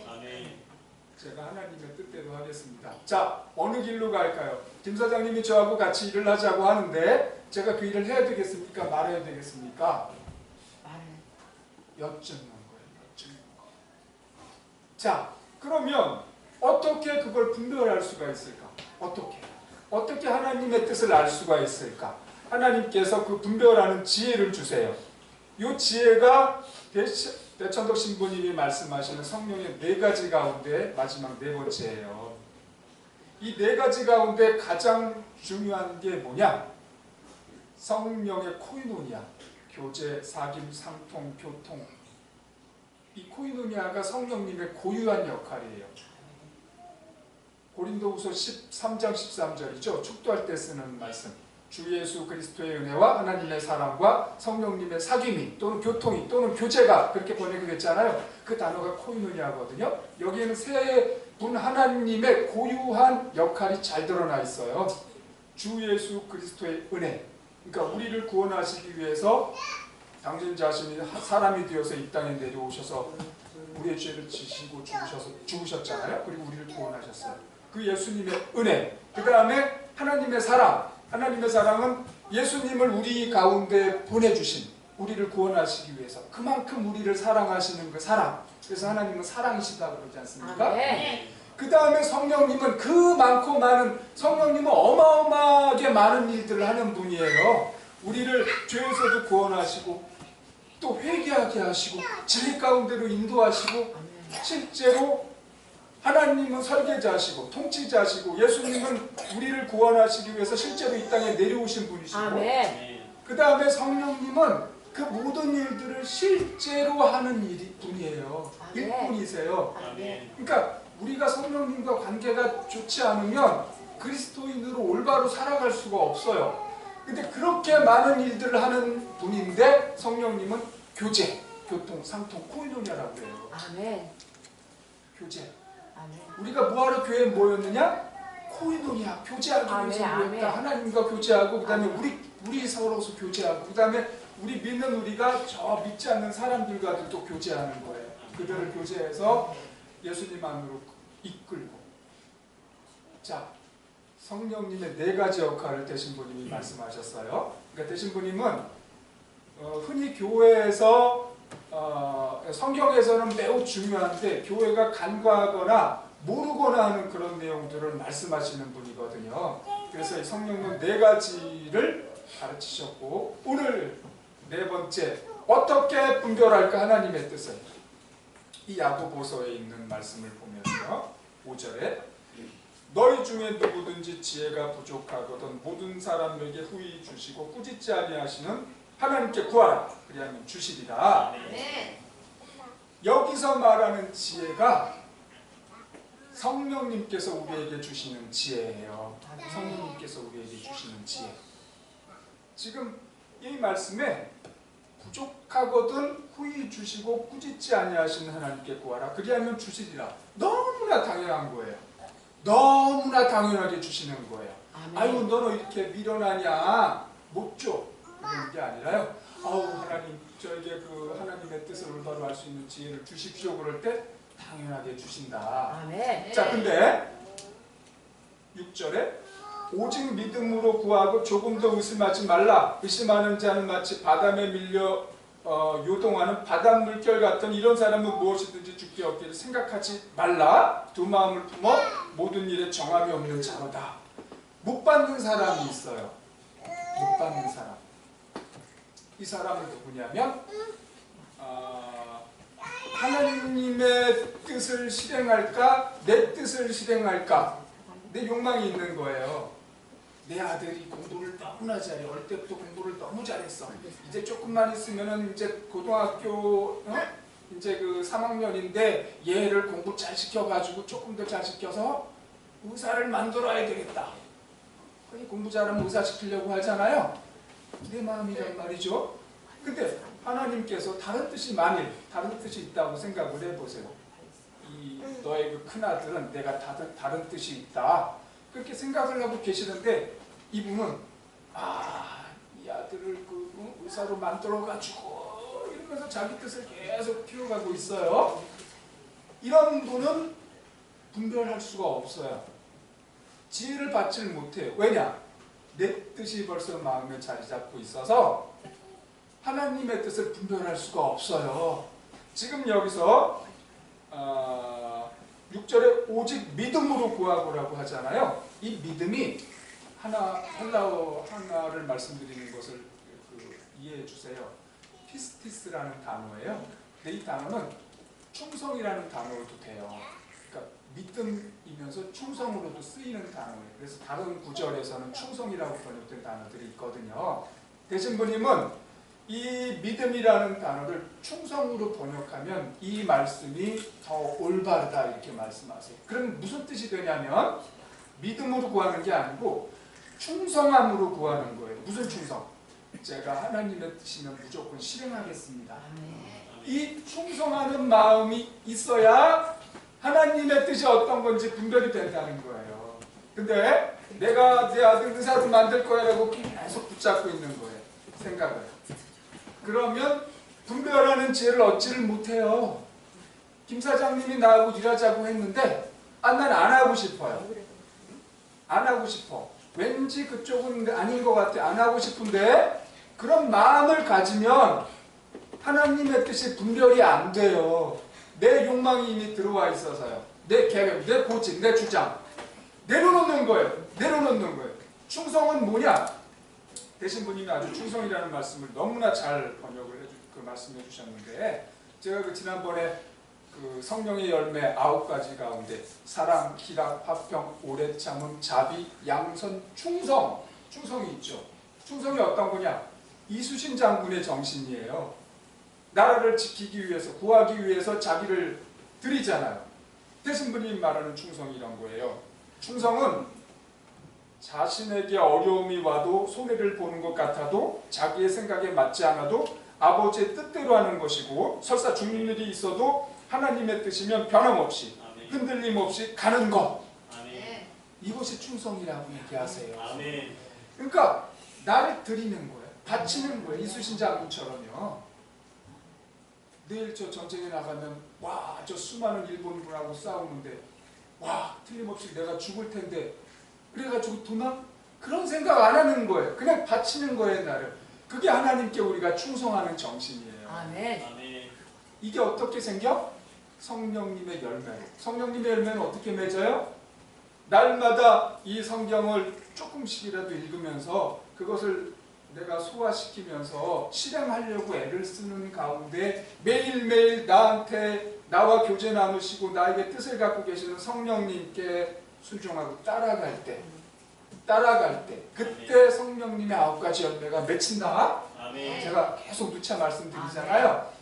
제가 하나님의 뜻대로 하겠습니다. 자, 어느 길로 갈까요? 김 사장님이 저하고 같이 일을 하자고 하는데 제가 그 일을 해야 되겠습니까? 말아야 되겠습니까? 여쭙는 거예요. 여쭙는 거. 자, 그러면 어떻게 그걸 분별할 수가 있을까? 어떻게 하나님의 뜻을 알 수가 있을까? 하나님께서 그 분별하는 지혜를 주세요. 이 지혜가 대천덕 신부님이 말씀하시는 성령의 4가지 가운데 마지막 4번째예요. 이 4가지 가운데 가장 중요한 게 뭐냐? 성령의 코이노니아, 교제, 사귐, 상통, 교통. 이 코이노니아가 성령님의 고유한 역할이에요. 고린도후서 13장 13절이죠. 축도할 때 쓰는 말씀. 주 예수 그리스도의 은혜와 하나님의 사랑과 성령님의 사귐이 또는 교통이 또는 교제가 그렇게 번역이 됐잖아요. 그 단어가 코이노니아거든요. 여기에는 세 분 하나님의 고유한 역할이 잘 드러나 있어요. 주 예수 그리스도의 은혜. 그러니까 우리를 구원하시기 위해서 당신 자신이 사람이 되어서 이 땅에 내려오셔서 우리의 죄를 지시고 죽으셨잖아요. 그리고 우리를 구원하셨어요. 그 예수님의 은혜. 그 다음에 하나님의 사랑. 하나님의 사랑은 예수님을 우리 가운데 보내주신 우리를 구원하시기 위해서 그만큼 우리를 사랑하시는 그 사랑. 그래서 하나님은 사랑이시다 그러지 않습니까? 그 다음에 성령님은 그 많고 많은 성령님은 어마어마하게 많은 일들을 하는 분이에요. 우리를 죄에서도 구원하시고 또 회개하게 하시고 진리 가운데로 인도하시고 실제로 하나님은 설계자시고 통치자시고 예수님은 우리를 구원하시기 위해서 실제로 이 땅에 내려오신 분이시고 아멘. 그 다음에 성령님은 그 모든 일들을 실제로 하는 분이에요. 아멘. 일꾼이세요. 아멘. 그러니까 우리가 성령님과 관계가 좋지 않으면 그리스도인으로 올바로 살아갈 수가 없어요. 근데 그렇게 많은 일들을 하는 분인데 성령님은 교제, 교통, 상통, 코이노니아라고 해요. 아멘. 교제. 아멘. 우리가 뭐하러 교회에 모였느냐? 코이노니아, 교제하기 위해서 아멘, 모였다. 아멘. 하나님과 교제하고 그 다음에 아멘. 우리 서로서 교제하고 그 다음에 우리 믿는 우리가 저 믿지 않는 사람들과도 또 교제하는 거예요. 그들을 교제해서 예수님 안으로 이끌고. 자, 성령님의 네 가지 역할을 대신부님이 말씀하셨어요. 그러니까 대신부님은 흔히 교회에서 성경에서는 매우 중요한데 교회가 간과하거나 모르거나 하는 그런 내용들을 말씀하시는 분이거든요. 그래서 이 성령은 네 가지를 가르치셨고 오늘 네 번째 어떻게 분별할까 하나님의 뜻을 이 야고보서에 있는 말씀을 보면요. 5절에 너희 중에 누구든지 지혜가 부족하거든 모든 사람에게 후히 주시고 꾸짖지 아니하시는 하나님께 구하라 그리하면 주시리라. 여기서 말하는 지혜가 성령님께서 우리에게 주시는 지혜예요. 성령님께서 우리에게 주시는 지혜. 지금 이 말씀에 부족하거든 후히 주시고 꾸짖지 아니하시는 하나님께 구하라 그리하면 주시리라. 너무나 당연한 거예요. 너무나 당연하게 주시는 거예요. 아멘. 아유 너는 이렇게 미련하냐 못 줘. 그런 게 아니라요. 아우 하나님 저에게 그 하나님의 뜻을 올바로 알 수 있는 지혜를 주십시오 그럴 때 당연하게 주신다. 아멘. 자 근데 6절에 오직 믿음으로 구하고 조금도 의심하지 말라. 의심하는 자는 마치 바람에 밀려 요동하는 바닷 물결 같은 이런 사람은 무엇이든지 죽게 얻기를 생각하지 말라. 두 마음을 품어 모든 일에 정함이 없는 자로다. 못 받는 사람이 있어요. 못 받는 사람. 이 사람은 누구냐면 하나님의 뜻을 실행할까 내 뜻을 실행할까 내 욕망이 있는 거예요. 내 아들이 공부를 너무나 잘해. 어릴 때부터 공부를 너무 잘했어. 이제 조금만 있으면은 이제 고등학교 이제 그 3학년인데 얘를 공부 잘 시켜가지고 조금 더 잘 시켜서 의사를 만들어야 되겠다. 공부 잘하면 의사 시키려고 하잖아요. 내 마음이란 말이죠. 근데 하나님께서 다른 뜻이 만일 다른 뜻이 있다고 생각을 해보세요. 이 너의 그 큰아들은 내가 다른 뜻이 있다. 그렇게 생각을 하고 계시는데 이분은 이 아들을 그 의사로 만들어가지고 이러면서 자기 뜻을 계속 키워가고 있어요. 이런 분은 분별할 수가 없어요. 지혜를 받지를 못해요. 왜냐? 내 뜻이 벌써 마음에 자리 잡고 있어서 하나님의 뜻을 분별할 수가 없어요. 지금 여기서 6절에 오직 믿음으로 구하고라고 하잖아요. 이 믿음이 헬라어 하나를 말씀드리는 것을 이해해 주세요. 피스티스라는 단어예요. 근데 이 단어는 충성이라는 단어로도 돼요. 그러니까 믿음이면서 충성으로도 쓰이는 단어예요. 그래서 다른 구절에서는 충성이라고 번역된 단어들이 있거든요. 대신부님은 이 믿음이라는 단어를 충성으로 번역하면 이 말씀이 더 올바르다 이렇게 말씀하세요. 그럼 무슨 뜻이 되냐면 믿음으로 구하는 게 아니고 충성함으로 구하는 거예요. 무슨 충성? 제가 하나님의 뜻이면 무조건 실행하겠습니다. 이 충성하는 마음이 있어야 하나님의 뜻이 어떤 건지 분별이 된다는 거예요. 근데 내가 내 아들 의사로 만들 거야 라고 계속 붙잡고 있는 거예요. 생각을. 그러면 분별하는 지혜를 얻지를 못해요. 김 사장님이 나하고 일하자고 했는데 난 안 하고 싶어요. 안 하고 싶어. 왠지 그쪽은 아닌 것 같아. 안 하고 싶은데 그런 마음을 가지면 하나님의 뜻이 분별이 안 돼요. 내 욕망이 이미 들어와 있어서요. 내 계획, 내 고집, 내 주장 내려놓는 거예요. 내려놓는 거예요. 충성은 뭐냐? 대신부님이 아주 충성이라는 말씀을 너무나 잘 번역을 말씀해 주셨는데 제가 지난번에 그 성령의 열매 9가지 가운데 사랑, 희락, 화평, 오래 참음, 자비, 양선, 충성. 충성이 있죠. 충성이 어떤 거냐? 이수신 장군의 정신이에요. 나라를 지키기 위해서, 구하기 위해서 자기를 드리잖아요. 대신분이 말하는 충성이 이런 거예요. 충성은 자신에게 어려움이 와도 손해를 보는 것 같아도 자기의 생각에 맞지 않아도 아버지의 뜻대로 하는 것이고, 설사 죽는 일이 있어도 하나님의 뜻이면 변함없이 흔들림 없이 가는 것. 이것이 충성이라고 얘기하세요. 그러니까 나를 드리는 거예요. 바치는 거예요. 이수신 장군처럼요. 내일 저 전쟁에 나가면 와, 저 수많은 일본군하고 싸우는데 와, 틀림없이 내가 죽을 텐데 그래가지고 도망? 그런 생각 안 하는 거예요. 그냥 바치는 거예요, 나를. 그게 하나님께 우리가 충성하는 정신이에요. 아멘. 이게 어떻게 생겨? 성령님의 열매로. 성령님의 열매는 어떻게 맺어요? 날마다 이 성경을 조금씩이라도 읽으면서 그것을 내가 소화시키면서 실행하려고 애를 쓰는 가운데 매일매일 나와 교제 나누시고 나에게 뜻을 갖고 계시는 성령님께 순종하고 따라갈 때 그때 성령님의 9가지 열매가 맺힌다. 제가 계속 누차 말씀드리잖아요.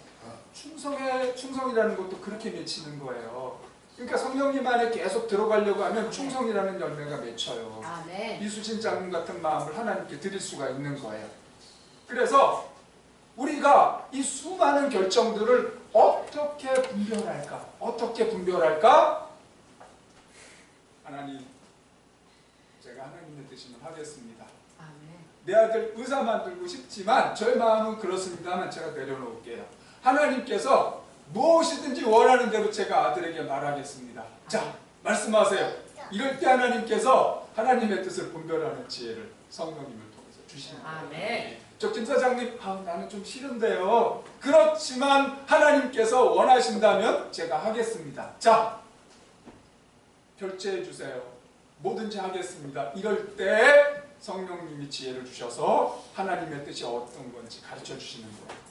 충성이라는 것도 그렇게 맺히는 거예요. 그러니까 성령님 안에 계속 들어가려고 하면 충성이라는 열매가 맺혀요. 이수신 장군 같은 마음을 하나님께 드릴 수가 있는 거예요. 그래서 우리가 이 수많은 결정들을 어떻게 분별할까? 하나님, 제가 하나님의 뜻이면 하겠습니다. 내 아들 의사 만들고 싶지만 저의 마음은 그렇습니다만 제가 내려놓을게요. 하나님께서 무엇이든지 원하는 대로 제가 아들에게 말하겠습니다. 자, 말씀하세요. 이럴 때 하나님께서 하나님의 뜻을 분별하는 지혜를 성령님을 통해서 주시는 거예요. 저 김사장님, 나는 좀 싫은데요. 그렇지만 하나님께서 원하신다면 제가 하겠습니다. 자, 결제해 주세요. 뭐든지 하겠습니다. 이럴 때 성령님이 지혜를 주셔서 하나님의 뜻이 어떤 건지 가르쳐 주시는 거예요.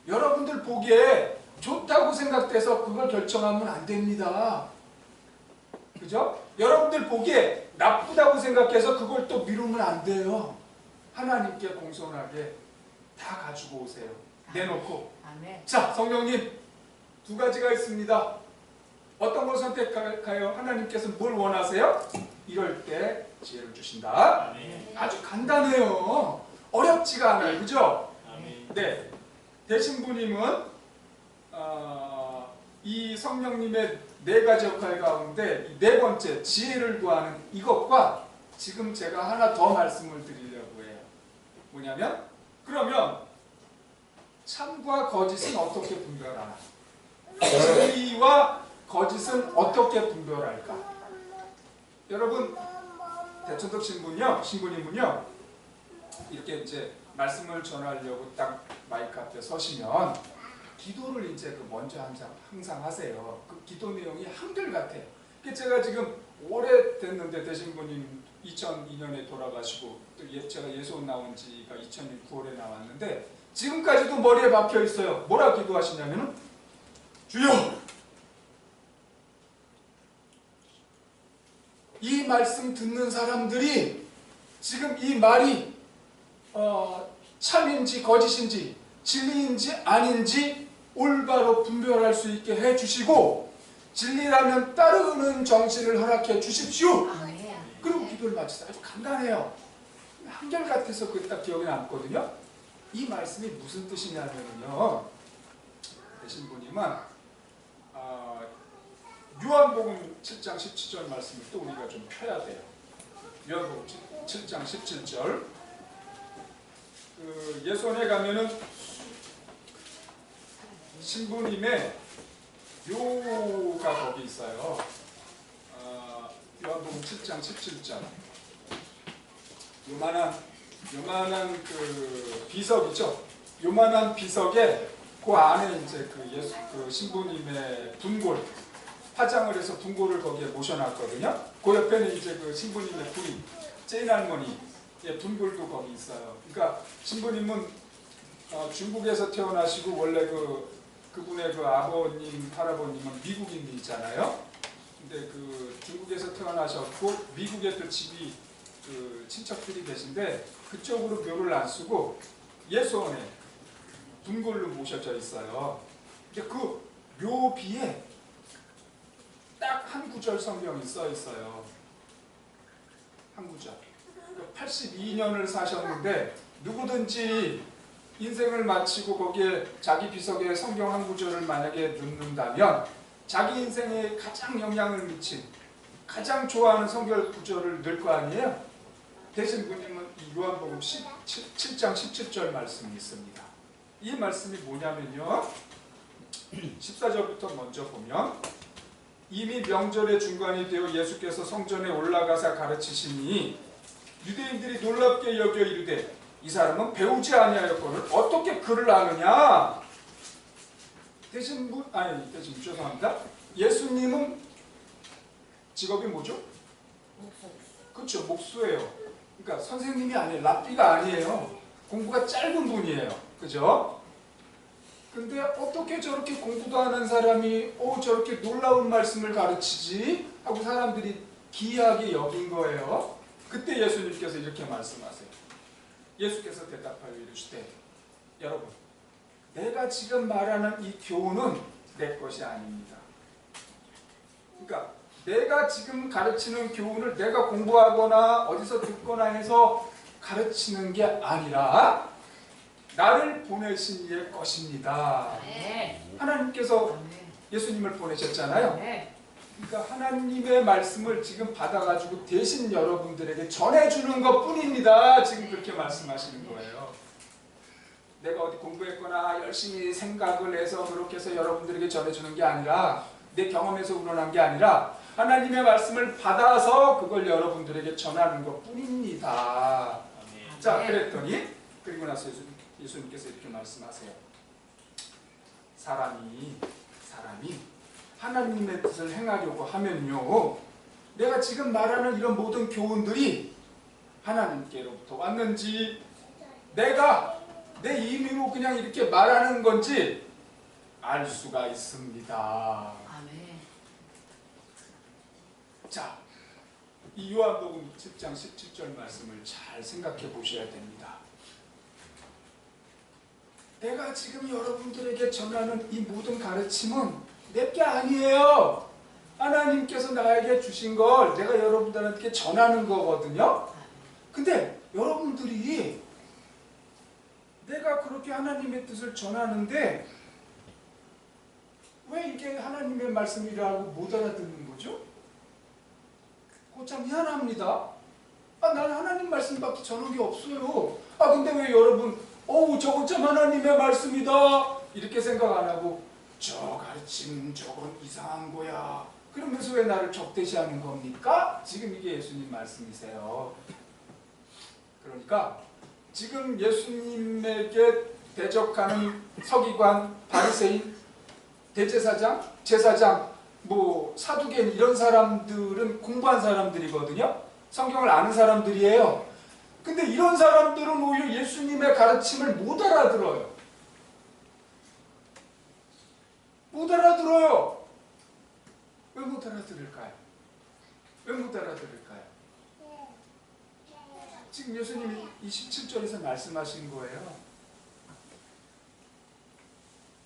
여러분들 보기에 좋다고 생각돼서 그걸 결정하면 안 됩니다. 그죠? 여러분들 보기에 나쁘다고 생각해서 그걸 또 미루면 안 돼요. 하나님께 공손하게 다 가지고 오세요. 내놓고. 자, 성령님 2가지가 있습니다. 어떤 걸 선택할까요? 하나님께서 뭘 원하세요? 이럴 때 지혜를 주신다. 아주 간단해요. 어렵지가 않아요. 그죠? 네. 대신부님은 이 성령님의 4가지 역할 가운데 이 4번째 지혜를 구하는 이것과 지금 제가 하나 더 말씀을 드리려고 해요. 뭐냐면, 그러면 참과 거짓은 어떻게 분별하나? 진리와 거짓은 어떻게 분별할까? 여러분, 대천덕 신부님은요 이렇게 이제 말씀을 전하려고 딱 마이크 앞에 서시면 기도를 이제 먼저 항상 하세요. 그 기도 내용이 한결같아요. 제가 지금 오래됐는데 대신부님 2002년에 돌아가시고 또 제가 예수원 나온 지가 2000년 9월에 나왔는데 지금까지도 머리에 박혀 있어요. 뭐라 기도하시냐면은, 주여, 이 말씀 듣는 사람들이 지금 이 말이 참인지 거짓인지 진리인지 아닌지 올바로 분별할 수 있게 해주시고 진리라면 따르는 정신을 허락해 주십시오. 그리고 기도를 마치세요. 아주 간단해요. 한결같아서 그게 딱 기억에 남거든요. 이 말씀이 무슨 뜻이냐면요, 대신부님은 요한복음 7장 17절 말씀을 또 우리가 좀 펴야 돼요. 요한복음 7장 17절. 그 예수원에 가면은 신부님의 묘가 거기 있어요. 요한복음 7장 17절. 요만한 그 비석이죠. 요만한 비석에 그 안에 이제 그 신부님의 분골, 화장을 해서 분골을 거기에 모셔놨거든요. 그 옆에는 이제 그 신부님의 부인, 제인할머니 분골도 거기 있어요. 그러니까 신부님은 중국에서 태어나시고 원래 그 그분의 그 아버님, 할아버님은 미국인이잖아요. 근데 그 중국에서 태어나셨고 미국에 또 집이 그 친척들이 계신데 그쪽으로 묘를 안 쓰고 예수원에 둥글로 모셔져 있어요. 근데 그 묘비에 딱 한 구절 성경이 써 있어요. 한 구절. 82년을 사셨는데 누구든지 인생을 마치고 거기에 자기 비석에 성경 한 구절을 만약에 넣는다면 자기 인생에 가장 영향을 미친 가장 좋아하는 성경 구절을 넣을 거 아니에요? 대신 그님은 이 요한복음 7장 17절 말씀이 있습니다. 이 말씀이 뭐냐면요. 14절부터 먼저 보면 이미 명절의 중간이 되어 예수께서 성전에 올라가사 가르치시니 유대인들이 놀랍게 여겨 이르되 이 사람은 배우지 아니하였거늘 어떻게 글을 아느냐? 대신 죄송합니다. 예수님은 직업이 뭐죠? 그렇죠, 목수예요. 그러니까 선생님이 아니에요, 랍비가 아니에요. 공부가 짧은 분이에요, 그죠? 근데 어떻게 저렇게 공부도 하는 사람이 저렇게 놀라운 말씀을 가르치지? 하고 사람들이 기이하게 여긴 거예요. 그때 예수님께서 이렇게 말씀하세요. 예수께서 대답하여 이르시되 여러분 내가 지금 말하는 이 교훈은 내 것이 아닙니다. 그러니까 내가 지금 가르치는 교훈을 내가 공부하거나 어디서 듣거나 해서 가르치는 게 아니라 나를 보내신 이의 것입니다. 하나님께서 예수님을 보내셨잖아요. 그러니까 하나님의 말씀을 지금 받아가지고 대신 여러분들에게 전해주는 것뿐입니다. 지금 그렇게 말씀하시는 거예요. 내가 어디 공부했거나 열심히 생각을 해서 그렇게 해서 여러분들에게 전해주는 게 아니라 내 경험에서 우러난 게 아니라 하나님의 말씀을 받아서 그걸 여러분들에게 전하는 것뿐입니다. 자, 그랬더니 그리고 나서 예수님께서 이렇게 말씀하세요. 사람이 하나님의 뜻을 행하려고 하면요, 내가 지금 말하는 이런 모든 교훈들이 하나님께로부터 왔는지 내가 내 임의로 그냥 이렇게 말하는 건지 알 수가 있습니다. 아멘. 자, 이 요한복음 10장 17절 말씀을 잘 생각해 보셔야 됩니다. 내가 지금 여러분들에게 전하는 이 모든 가르침은 내 게 아니에요. 하나님께서 나에게 주신 걸 내가 여러분들한테 전하는 거거든요. 근데 여러분들이 내가 그렇게 하나님의 뜻을 전하는데 왜 이게 하나님의 말씀이라고 못 알아듣는 거죠? 그거 참 희한합니다. 나는 하나님 말씀밖에 전한 게 없어요. 근데 왜 여러분 저건 참 하나님의 말씀이다 이렇게 생각 안 하고 저 가르침 저건 이상한 거야 그러면서 왜 나를 적대시하는 겁니까? 지금 이게 예수님 말씀이세요. 그러니까 지금 예수님에게 대적하는 서기관, 바리새인, 대제사장, 제사장, 사두개인 이런 사람들은 공부한 사람들이거든요. 성경을 아는 사람들이에요. 근데 이런 사람들은 오히려 예수님의 가르침을 못 알아들어요. 못 알아들어요. 왜 못 알아들을까요? 왜 못 알아들을까요? 지금 예수님이 27절에서 말씀하신 거예요.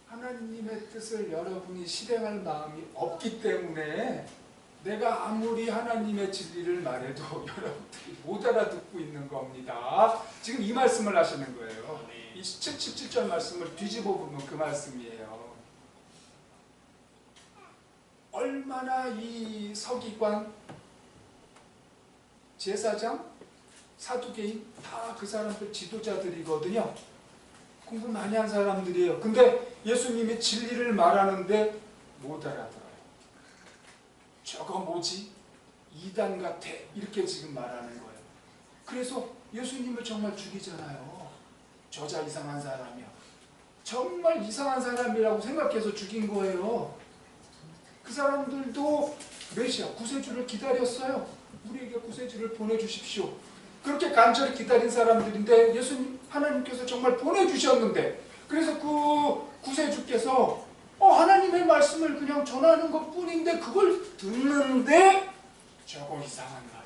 하나님의 뜻을 여러분이 실행할 마음이 없기 때문에 내가 아무리 하나님의 진리를 말해도 여러분들이 못 알아듣고 있는 겁니다. 지금 이 말씀을 하시는 거예요. 이 17절 말씀을 뒤집어 보면 그 말씀이에요. 얼마나 이 서기관, 제사장, 사두개인 다 그 사람들 지도자들이거든요. 공부 많이 한 사람들이에요. 근데 예수님이 진리를 말하는데 못 알아들어요. 저거 뭐지? 이단 같아. 이렇게 지금 말하는 거예요. 그래서 예수님을 정말 죽이잖아요. 저자 이상한 사람이야. 정말 이상한 사람이라고 생각해서 죽인 거예요. 그 사람들도 메시아, 구세주를 기다렸어요. 우리에게 구세주를 보내주십시오. 그렇게 간절히 기다린 사람들인데 예수님, 하나님께서 정말 보내주셨는데 그래서 그 구세주께서 하나님의 말씀을 그냥 전하는 것 뿐인데 그걸 듣는데 저거 이상한 말이야.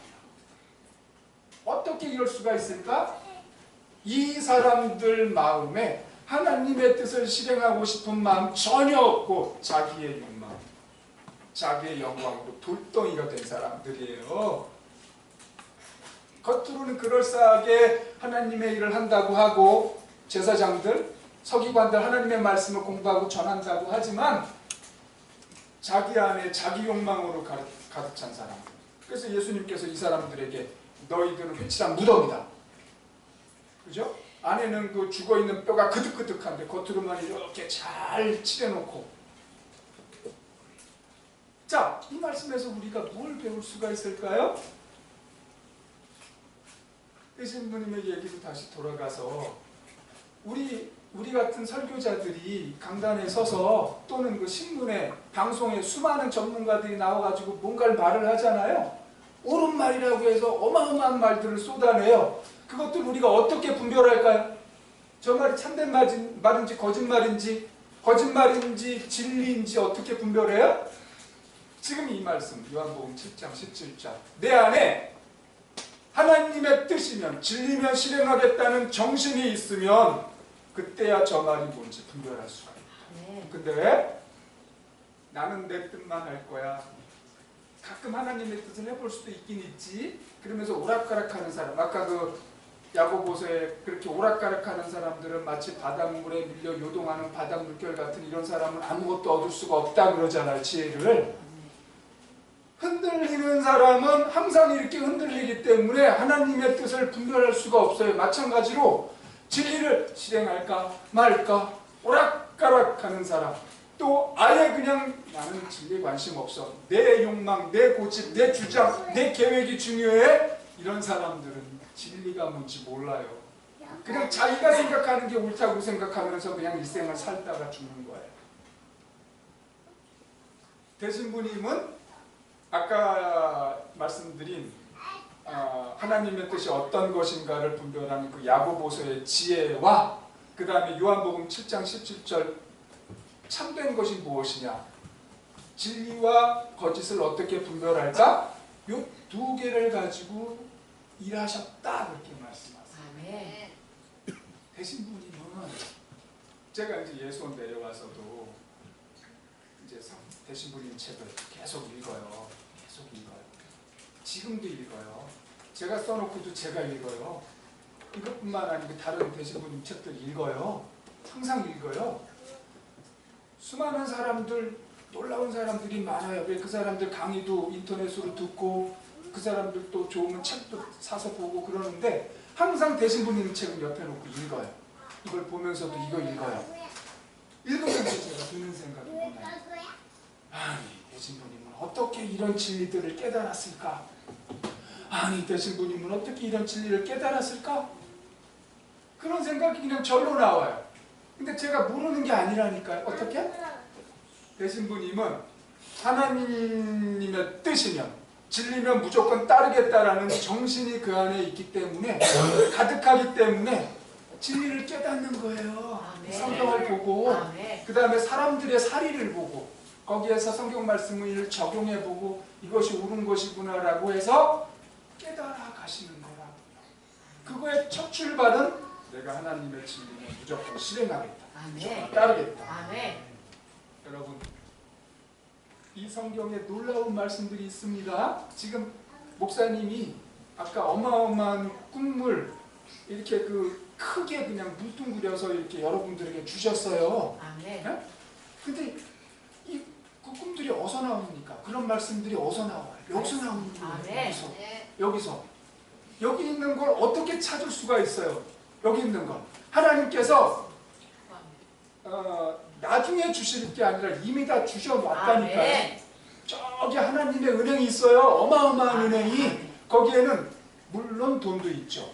어떻게 이럴 수가 있을까? 이 사람들 마음에 하나님의 뜻을 실행하고 싶은 마음 전혀 없고 자기의 욕망, 자기의 영광으로 돌덩이가 된 사람들이에요. 겉으로는 그럴싸하게 하나님의 일을 한다고 하고 제사장들, 서기관들 하나님의 말씀을 공부하고 전한다고 하지만 자기 안에 자기 욕망으로 가득 찬 사람들. 그래서 예수님께서 이 사람들에게 너희들은 회칠한 무덤이다. 그죠? 안에는 그 죽어있는 뼈가 그득그득한데 겉으로만 이렇게 잘 칠해놓고. 자, 이 말씀에서 우리가 뭘 배울 수가 있을까요? 신부님의 얘기로 다시 돌아가서 우리 같은 설교자들이 강단에 서서 또는 그 신문에 방송에 수많은 전문가들이 나와가지고 뭔가를 말을 하잖아요. 옳은 말이라고 해서 어마어마한 말들을 쏟아내요. 그것들 우리가 어떻게 분별할까요? 저 말이 참된 말인지 거짓말인지 진리인지 어떻게 분별해요? 지금 이 말씀 요한복음 7장 17절 내 안에 하나님의 뜻이면 진리면 실행하겠다는 정신이 있으면 그때야 저 말이 뭔지 분별할 수가 있다. 근데 나는 내 뜻만 할 거야. 가끔 하나님의 뜻을 해볼 수도 있긴 있지. 그러면서 오락가락하는 사람, 아까 그 야고보서에 그렇게 오락가락하는 사람들은 마치 바닷물에 밀려 요동하는 바닷물결 같은 이런 사람은 아무것도 얻을 수가 없다 그러잖아요. 지혜를. 흔들리는 사람은 항상 이렇게 흔들리기 때문에 하나님의 뜻을 분별할 수가 없어요. 마찬가지로 진리를 실행할까 말까 오락가락하는 사람, 또 아예 그냥 나는 진리에 관심 없어, 내 욕망, 내 고집, 내 주장, 내 계획이 중요해, 이런 사람들은 진리가 뭔지 몰라요. 그냥 자기가 생각하는 게 옳다고 생각하면서 그냥 일생을 살다가 죽는 거예요. 대신부님은 아까 말씀드린 하나님의 뜻이 어떤 것인가를 분별하는 그 야고보서의 지혜와 그 다음에 요한복음 7장 17절 참된 것이 무엇이냐, 진리와 거짓을 어떻게 분별할까, 요 두 개를 가지고 일하셨다 그렇게 말씀하세요. 대신부님은 제가 이제 예수원 내려와서도 이제 대신부님 책을 계속 읽어요. 지금도 읽어요. 제가 써놓고도 제가 읽어요. 이것뿐만 아니고 다른 대신부님 책들 읽어요. 항상 읽어요. 수많은 사람들, 놀라운 사람들이 많아요. 그 사람들 강의도 인터넷으로 듣고 그 사람들 또 좋으면 책도 사서 보고 그러는데 항상 대신부님 책을 옆에 놓고 읽어요. 이걸 보면서도 이거 읽어요. 읽으면서 제가 드는 생각이 뭐냐면, 아니 대신부님은 어떻게 이런 진리들을 깨달았을까? 아니 대신부님은 어떻게 이런 진리를 깨달았을까? 그런 생각이 그냥 절로 나와요. 근데 제가 모르는 게 아니라니까요. 어떻게? 대신부님은 하나님의 뜻이면 진리면 무조건 따르겠다라는 정신이 그 안에 있기 때문에 가득하기 때문에 진리를 깨닫는 거예요. 성경을 보고 그 다음에 사람들의 사리를 보고 거기에서 성경 말씀을 적용해보고 이것이 옳은 것이구나라고 해서 깨달아 가시는 거라고요. 그거의 첫 출발은 내가 하나님의 진리는 무조건 실행하겠다. 무조건 따르겠다. 여러분, 이 성경에 놀라운 말씀들이 있습니다. 지금 목사님이 아까 어마어마한 꿈을 이렇게 그 크게 그냥 뭉뚱그려서 이렇게 여러분들에게 주셨어요. 근데 그 꿈들이 어디서 나옵니까? 그런 말씀들이 어디서 나와요? 여기서 나오는 거예요. 여기서. 여기 있는 걸 어떻게 찾을 수가 있어요? 여기 있는 걸. 하나님께서 나중에 주실 게 아니라 이미 다 주셔놨다니까요. 저기 하나님의 은행이 있어요. 어마어마한 은행이. 거기에는 물론 돈도 있죠.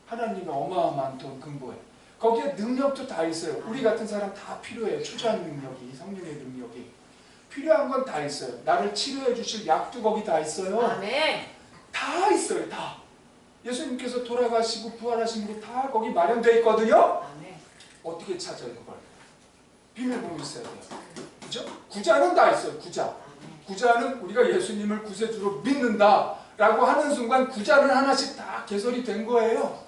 하나님의 어마어마한 돈 근거에. 거기에 능력도 다 있어요. 우리 같은 사람 다 필요해요. 초자한 능력이, 성령의 능력이. 필요한 건 다 있어요. 나를 치료해 주실 약도 거기 다 있어요. 다 있어요. 다. 예수님께서 돌아가시고 부활하신 게 다 거기 마련되어 있거든요. 어떻게 찾아요 그걸? 비밀번호 있어야 돼요. 그죠? 구자는 다 있어요. 구자는 우리가 예수님을 구세주로 믿는다라고 하는 순간 구자는 하나씩 다 개설이 된 거예요.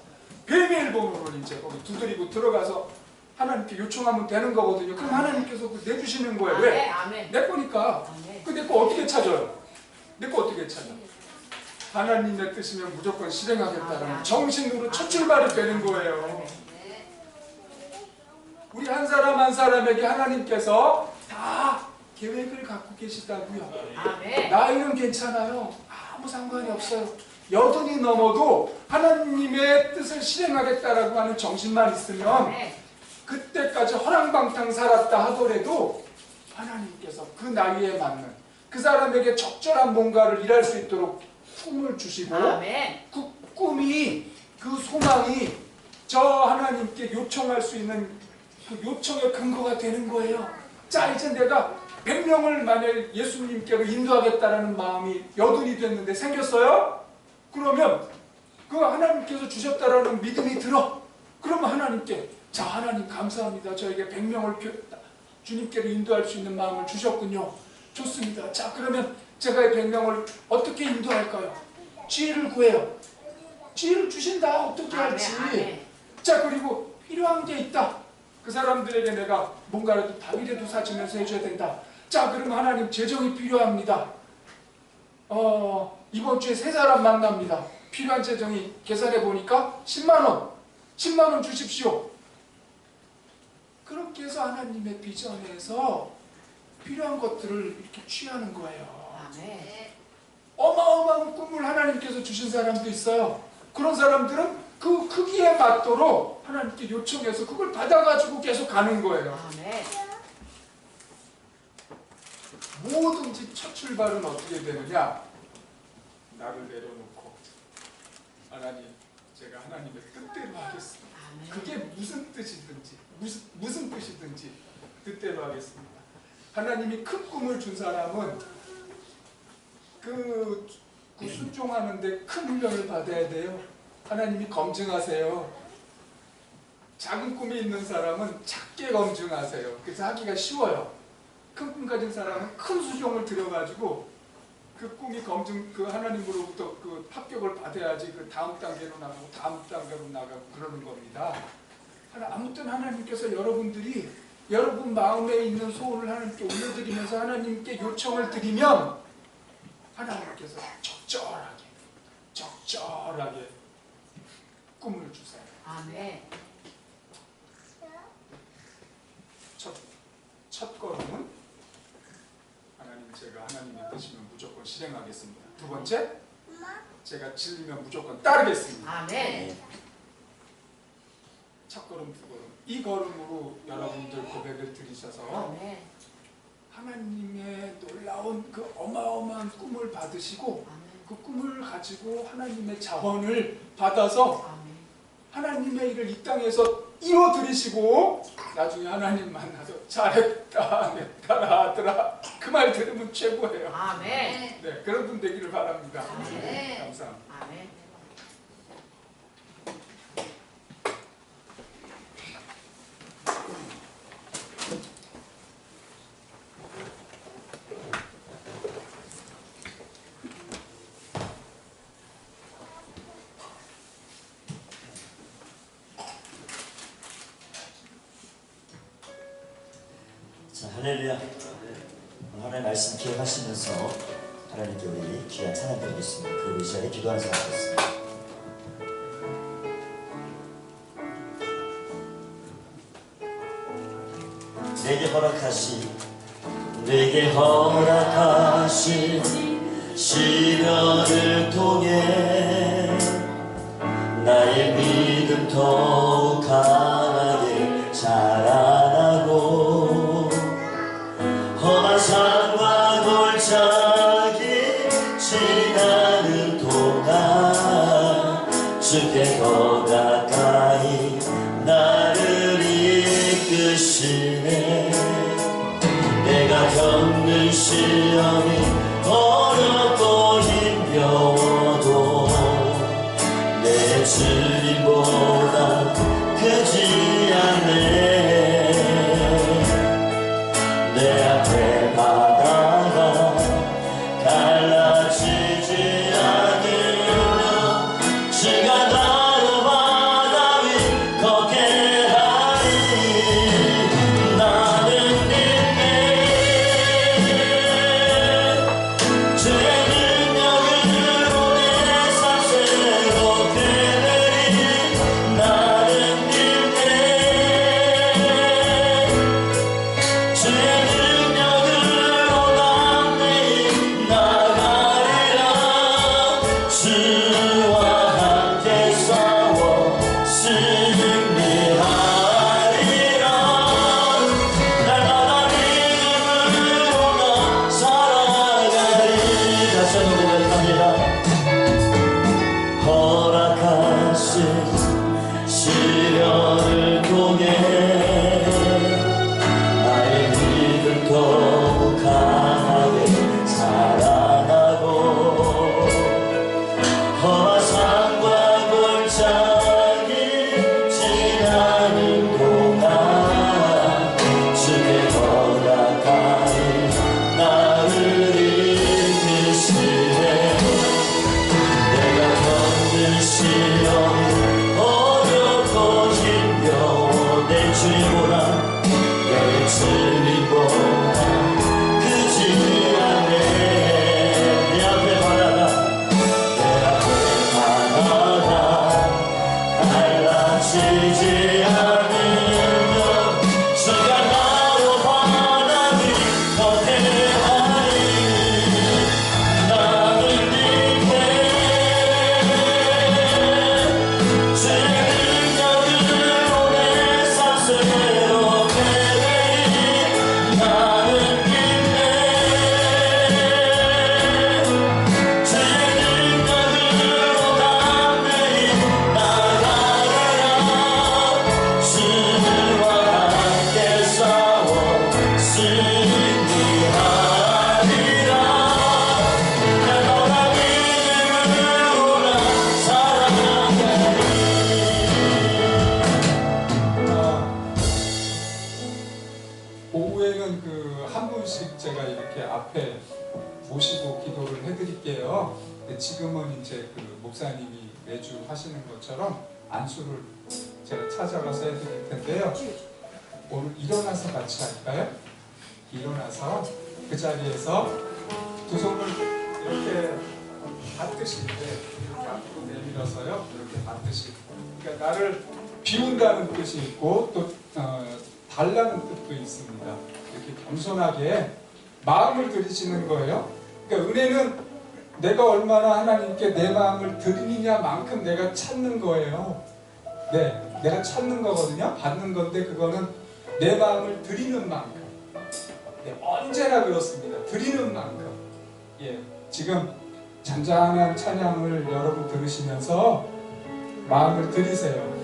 비밀번호를 이제 거기 두드리고 들어가서 하나님께 요청하면 되는 거거든요. 그럼 하나님께서 내주시는 거예요. 왜? 내 거니까. 그 내 거 어떻게 찾아요? 내 거 어떻게 찾아? 하나님의 뜻이면 무조건 실행하겠다는 정신으로 첫 출발이 되는 거예요. 우리 한 사람 한 사람에게 하나님께서 다 계획을 갖고 계시다고요. 나이는 괜찮아요. 아무 상관이 없어요. 80이 넘어도 하나님의 뜻을 실행하겠다라고 하는 정신만 있으면 그때까지 허랑방탕 살았다 하더라도 하나님께서 그 나이에 맞는 그 사람에게 적절한 뭔가를 일할 수 있도록 꿈을 주시고 그 꿈이 그 소망이 저 하나님께 요청할 수 있는 그 요청의 근거가 되는 거예요. 자, 이제 내가 100명을 만약 예수님께로 인도하겠다라는 마음이 80이 됐는데 생겼어요? 그러면 그 하나님께서 주셨다라는 믿음이 들어. 그러면 하나님께 자, 하나님 감사합니다. 저에게 100명을 주님께로 인도할 수 있는 마음을 주셨군요. 좋습니다. 자, 그러면 제가 100명을 어떻게 인도할까요? 지혜를 구해요. 지혜를 주신다. 어떻게 할지. 자, 그리고 필요한 게 있다. 그 사람들에게 내가 뭔가라도 밥이라도 사주면서 해줘야 된다. 자, 그러면 하나님 재정이 필요합니다. 이번 주에 3사람 만납니다. 필요한 재정이 계산해 보니까 10만원. 10만원 주십시오. 그렇게 해서 하나님의 비전에서 필요한 것들을 이렇게 취하는 거예요. 어마어마한 꿈을 하나님께서 주신 사람도 있어요. 그런 사람들은 그 크기에 맞도록 하나님께 요청해서 그걸 받아가지고 계속 가는 거예요. 뭐든지 첫 출발은 어떻게 되느냐? 나를 내려놓고 하나님, 제가 하나님의 뜻대로 하겠습니다. 그게 무슨 뜻이든지 무슨 뜻이든지 뜻대로 하겠습니다. 하나님이 큰 꿈을 준 사람은 그 순종하는데 큰 훈련을 받아야 돼요. 하나님이 검증하세요. 작은 꿈이 있는 사람은 작게 검증하세요. 그래서 하기가 쉬워요. 큰 꿈 가진 사람은 큰 수종을 들여가지고 그 꿈이 그 하나님으로부터 그 합격을 받아야지 그 다음 단계로 나가고 다음 단계로 나가고 그러는 겁니다. 아무튼 하나님께서 여러분들이 여러분 마음에 있는 소원을 하나님께 올려드리면서 하나님께 요청을 드리면 하나님께서 적절하게 꿈을 주세요. 첫 걸음은 하나님, 제가 하나님의 뜻이면 무조건 실행하겠습니다. 두 번째, 제가 진리면 무조건 따르겠습니다. 첫 걸음, 두 걸음. 이 걸음으로 여러분들 고백을 드리셔서 하나님의 놀라운 그 어마어마한 꿈을 받으시고 그 꿈을 가지고 하나님의 자원을 받아서 하나님의 일을 이 땅에서 이뤄드리시고 나중에 하나님 만나서 잘했다 내 딸아 아들아 그 말 들으면 최고예요. 네, 그런 분 되기를 바랍니다. 감사합니다. 자, 할렐루야. 하나님의 말씀 기억하시면서 하나님께 우리 귀한 찬양 드리겠습니다. 그 시간에 기도하는 사람 있습니다. 내게 허락하신 시련을 통해 나의 믿음 더욱 강하게 자라나고 험한 산과 골짜기 지나는 동안 주께 더 가까이 나를 이끄시네. 내가 겪는 시험이 어렵고 힘겨워도 내 주님보다 크지 않네. 해드릴게요. 근데 지금은 이제 그 목사님이 매주 하시는 것처럼 안수를 제가 찾아가서 해드릴 텐데요. 오늘 일어나서 같이 할까요? 일어나서 그 자리에서 두 손을 이렇게 받듯이 이렇게 앞으로 내밀어서요. 이렇게 받듯이. 그러니까 나를 비운다는 뜻이 있고 또 달라는 뜻도 있습니다. 이렇게 겸손하게 마음을 들이시는 거예요. 그러니까 은혜는 내가 얼마나 하나님께 내 마음을 드리느냐만큼 내가 찾는 거예요. 네, 내가 찾는 거거든요. 받는 건데 그거는 내 마음을 드리는 만큼. 네, 언제나 그렇습니다. 드리는 만큼. 예, 지금 잔잔한 찬양을 여러분 들으시면서 마음을 드리세요.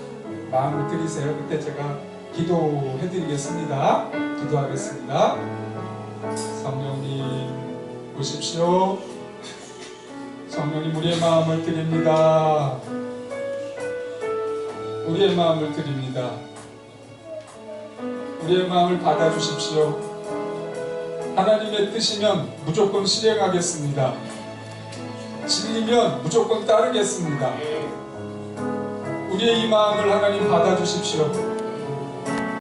마음을 드리세요. 그때 제가 기도해드리겠습니다. 기도하겠습니다. 성령님 오십시오. 성령님 우리의 마음을 드립니다. 우리의 마음을 드립니다. 우리의 마음을 받아주십시오. 하나님의 뜻이면 무조건 실행하겠습니다. 진리면 무조건 따르겠습니다. 우리의 이 마음을 하나님 받아주십시오.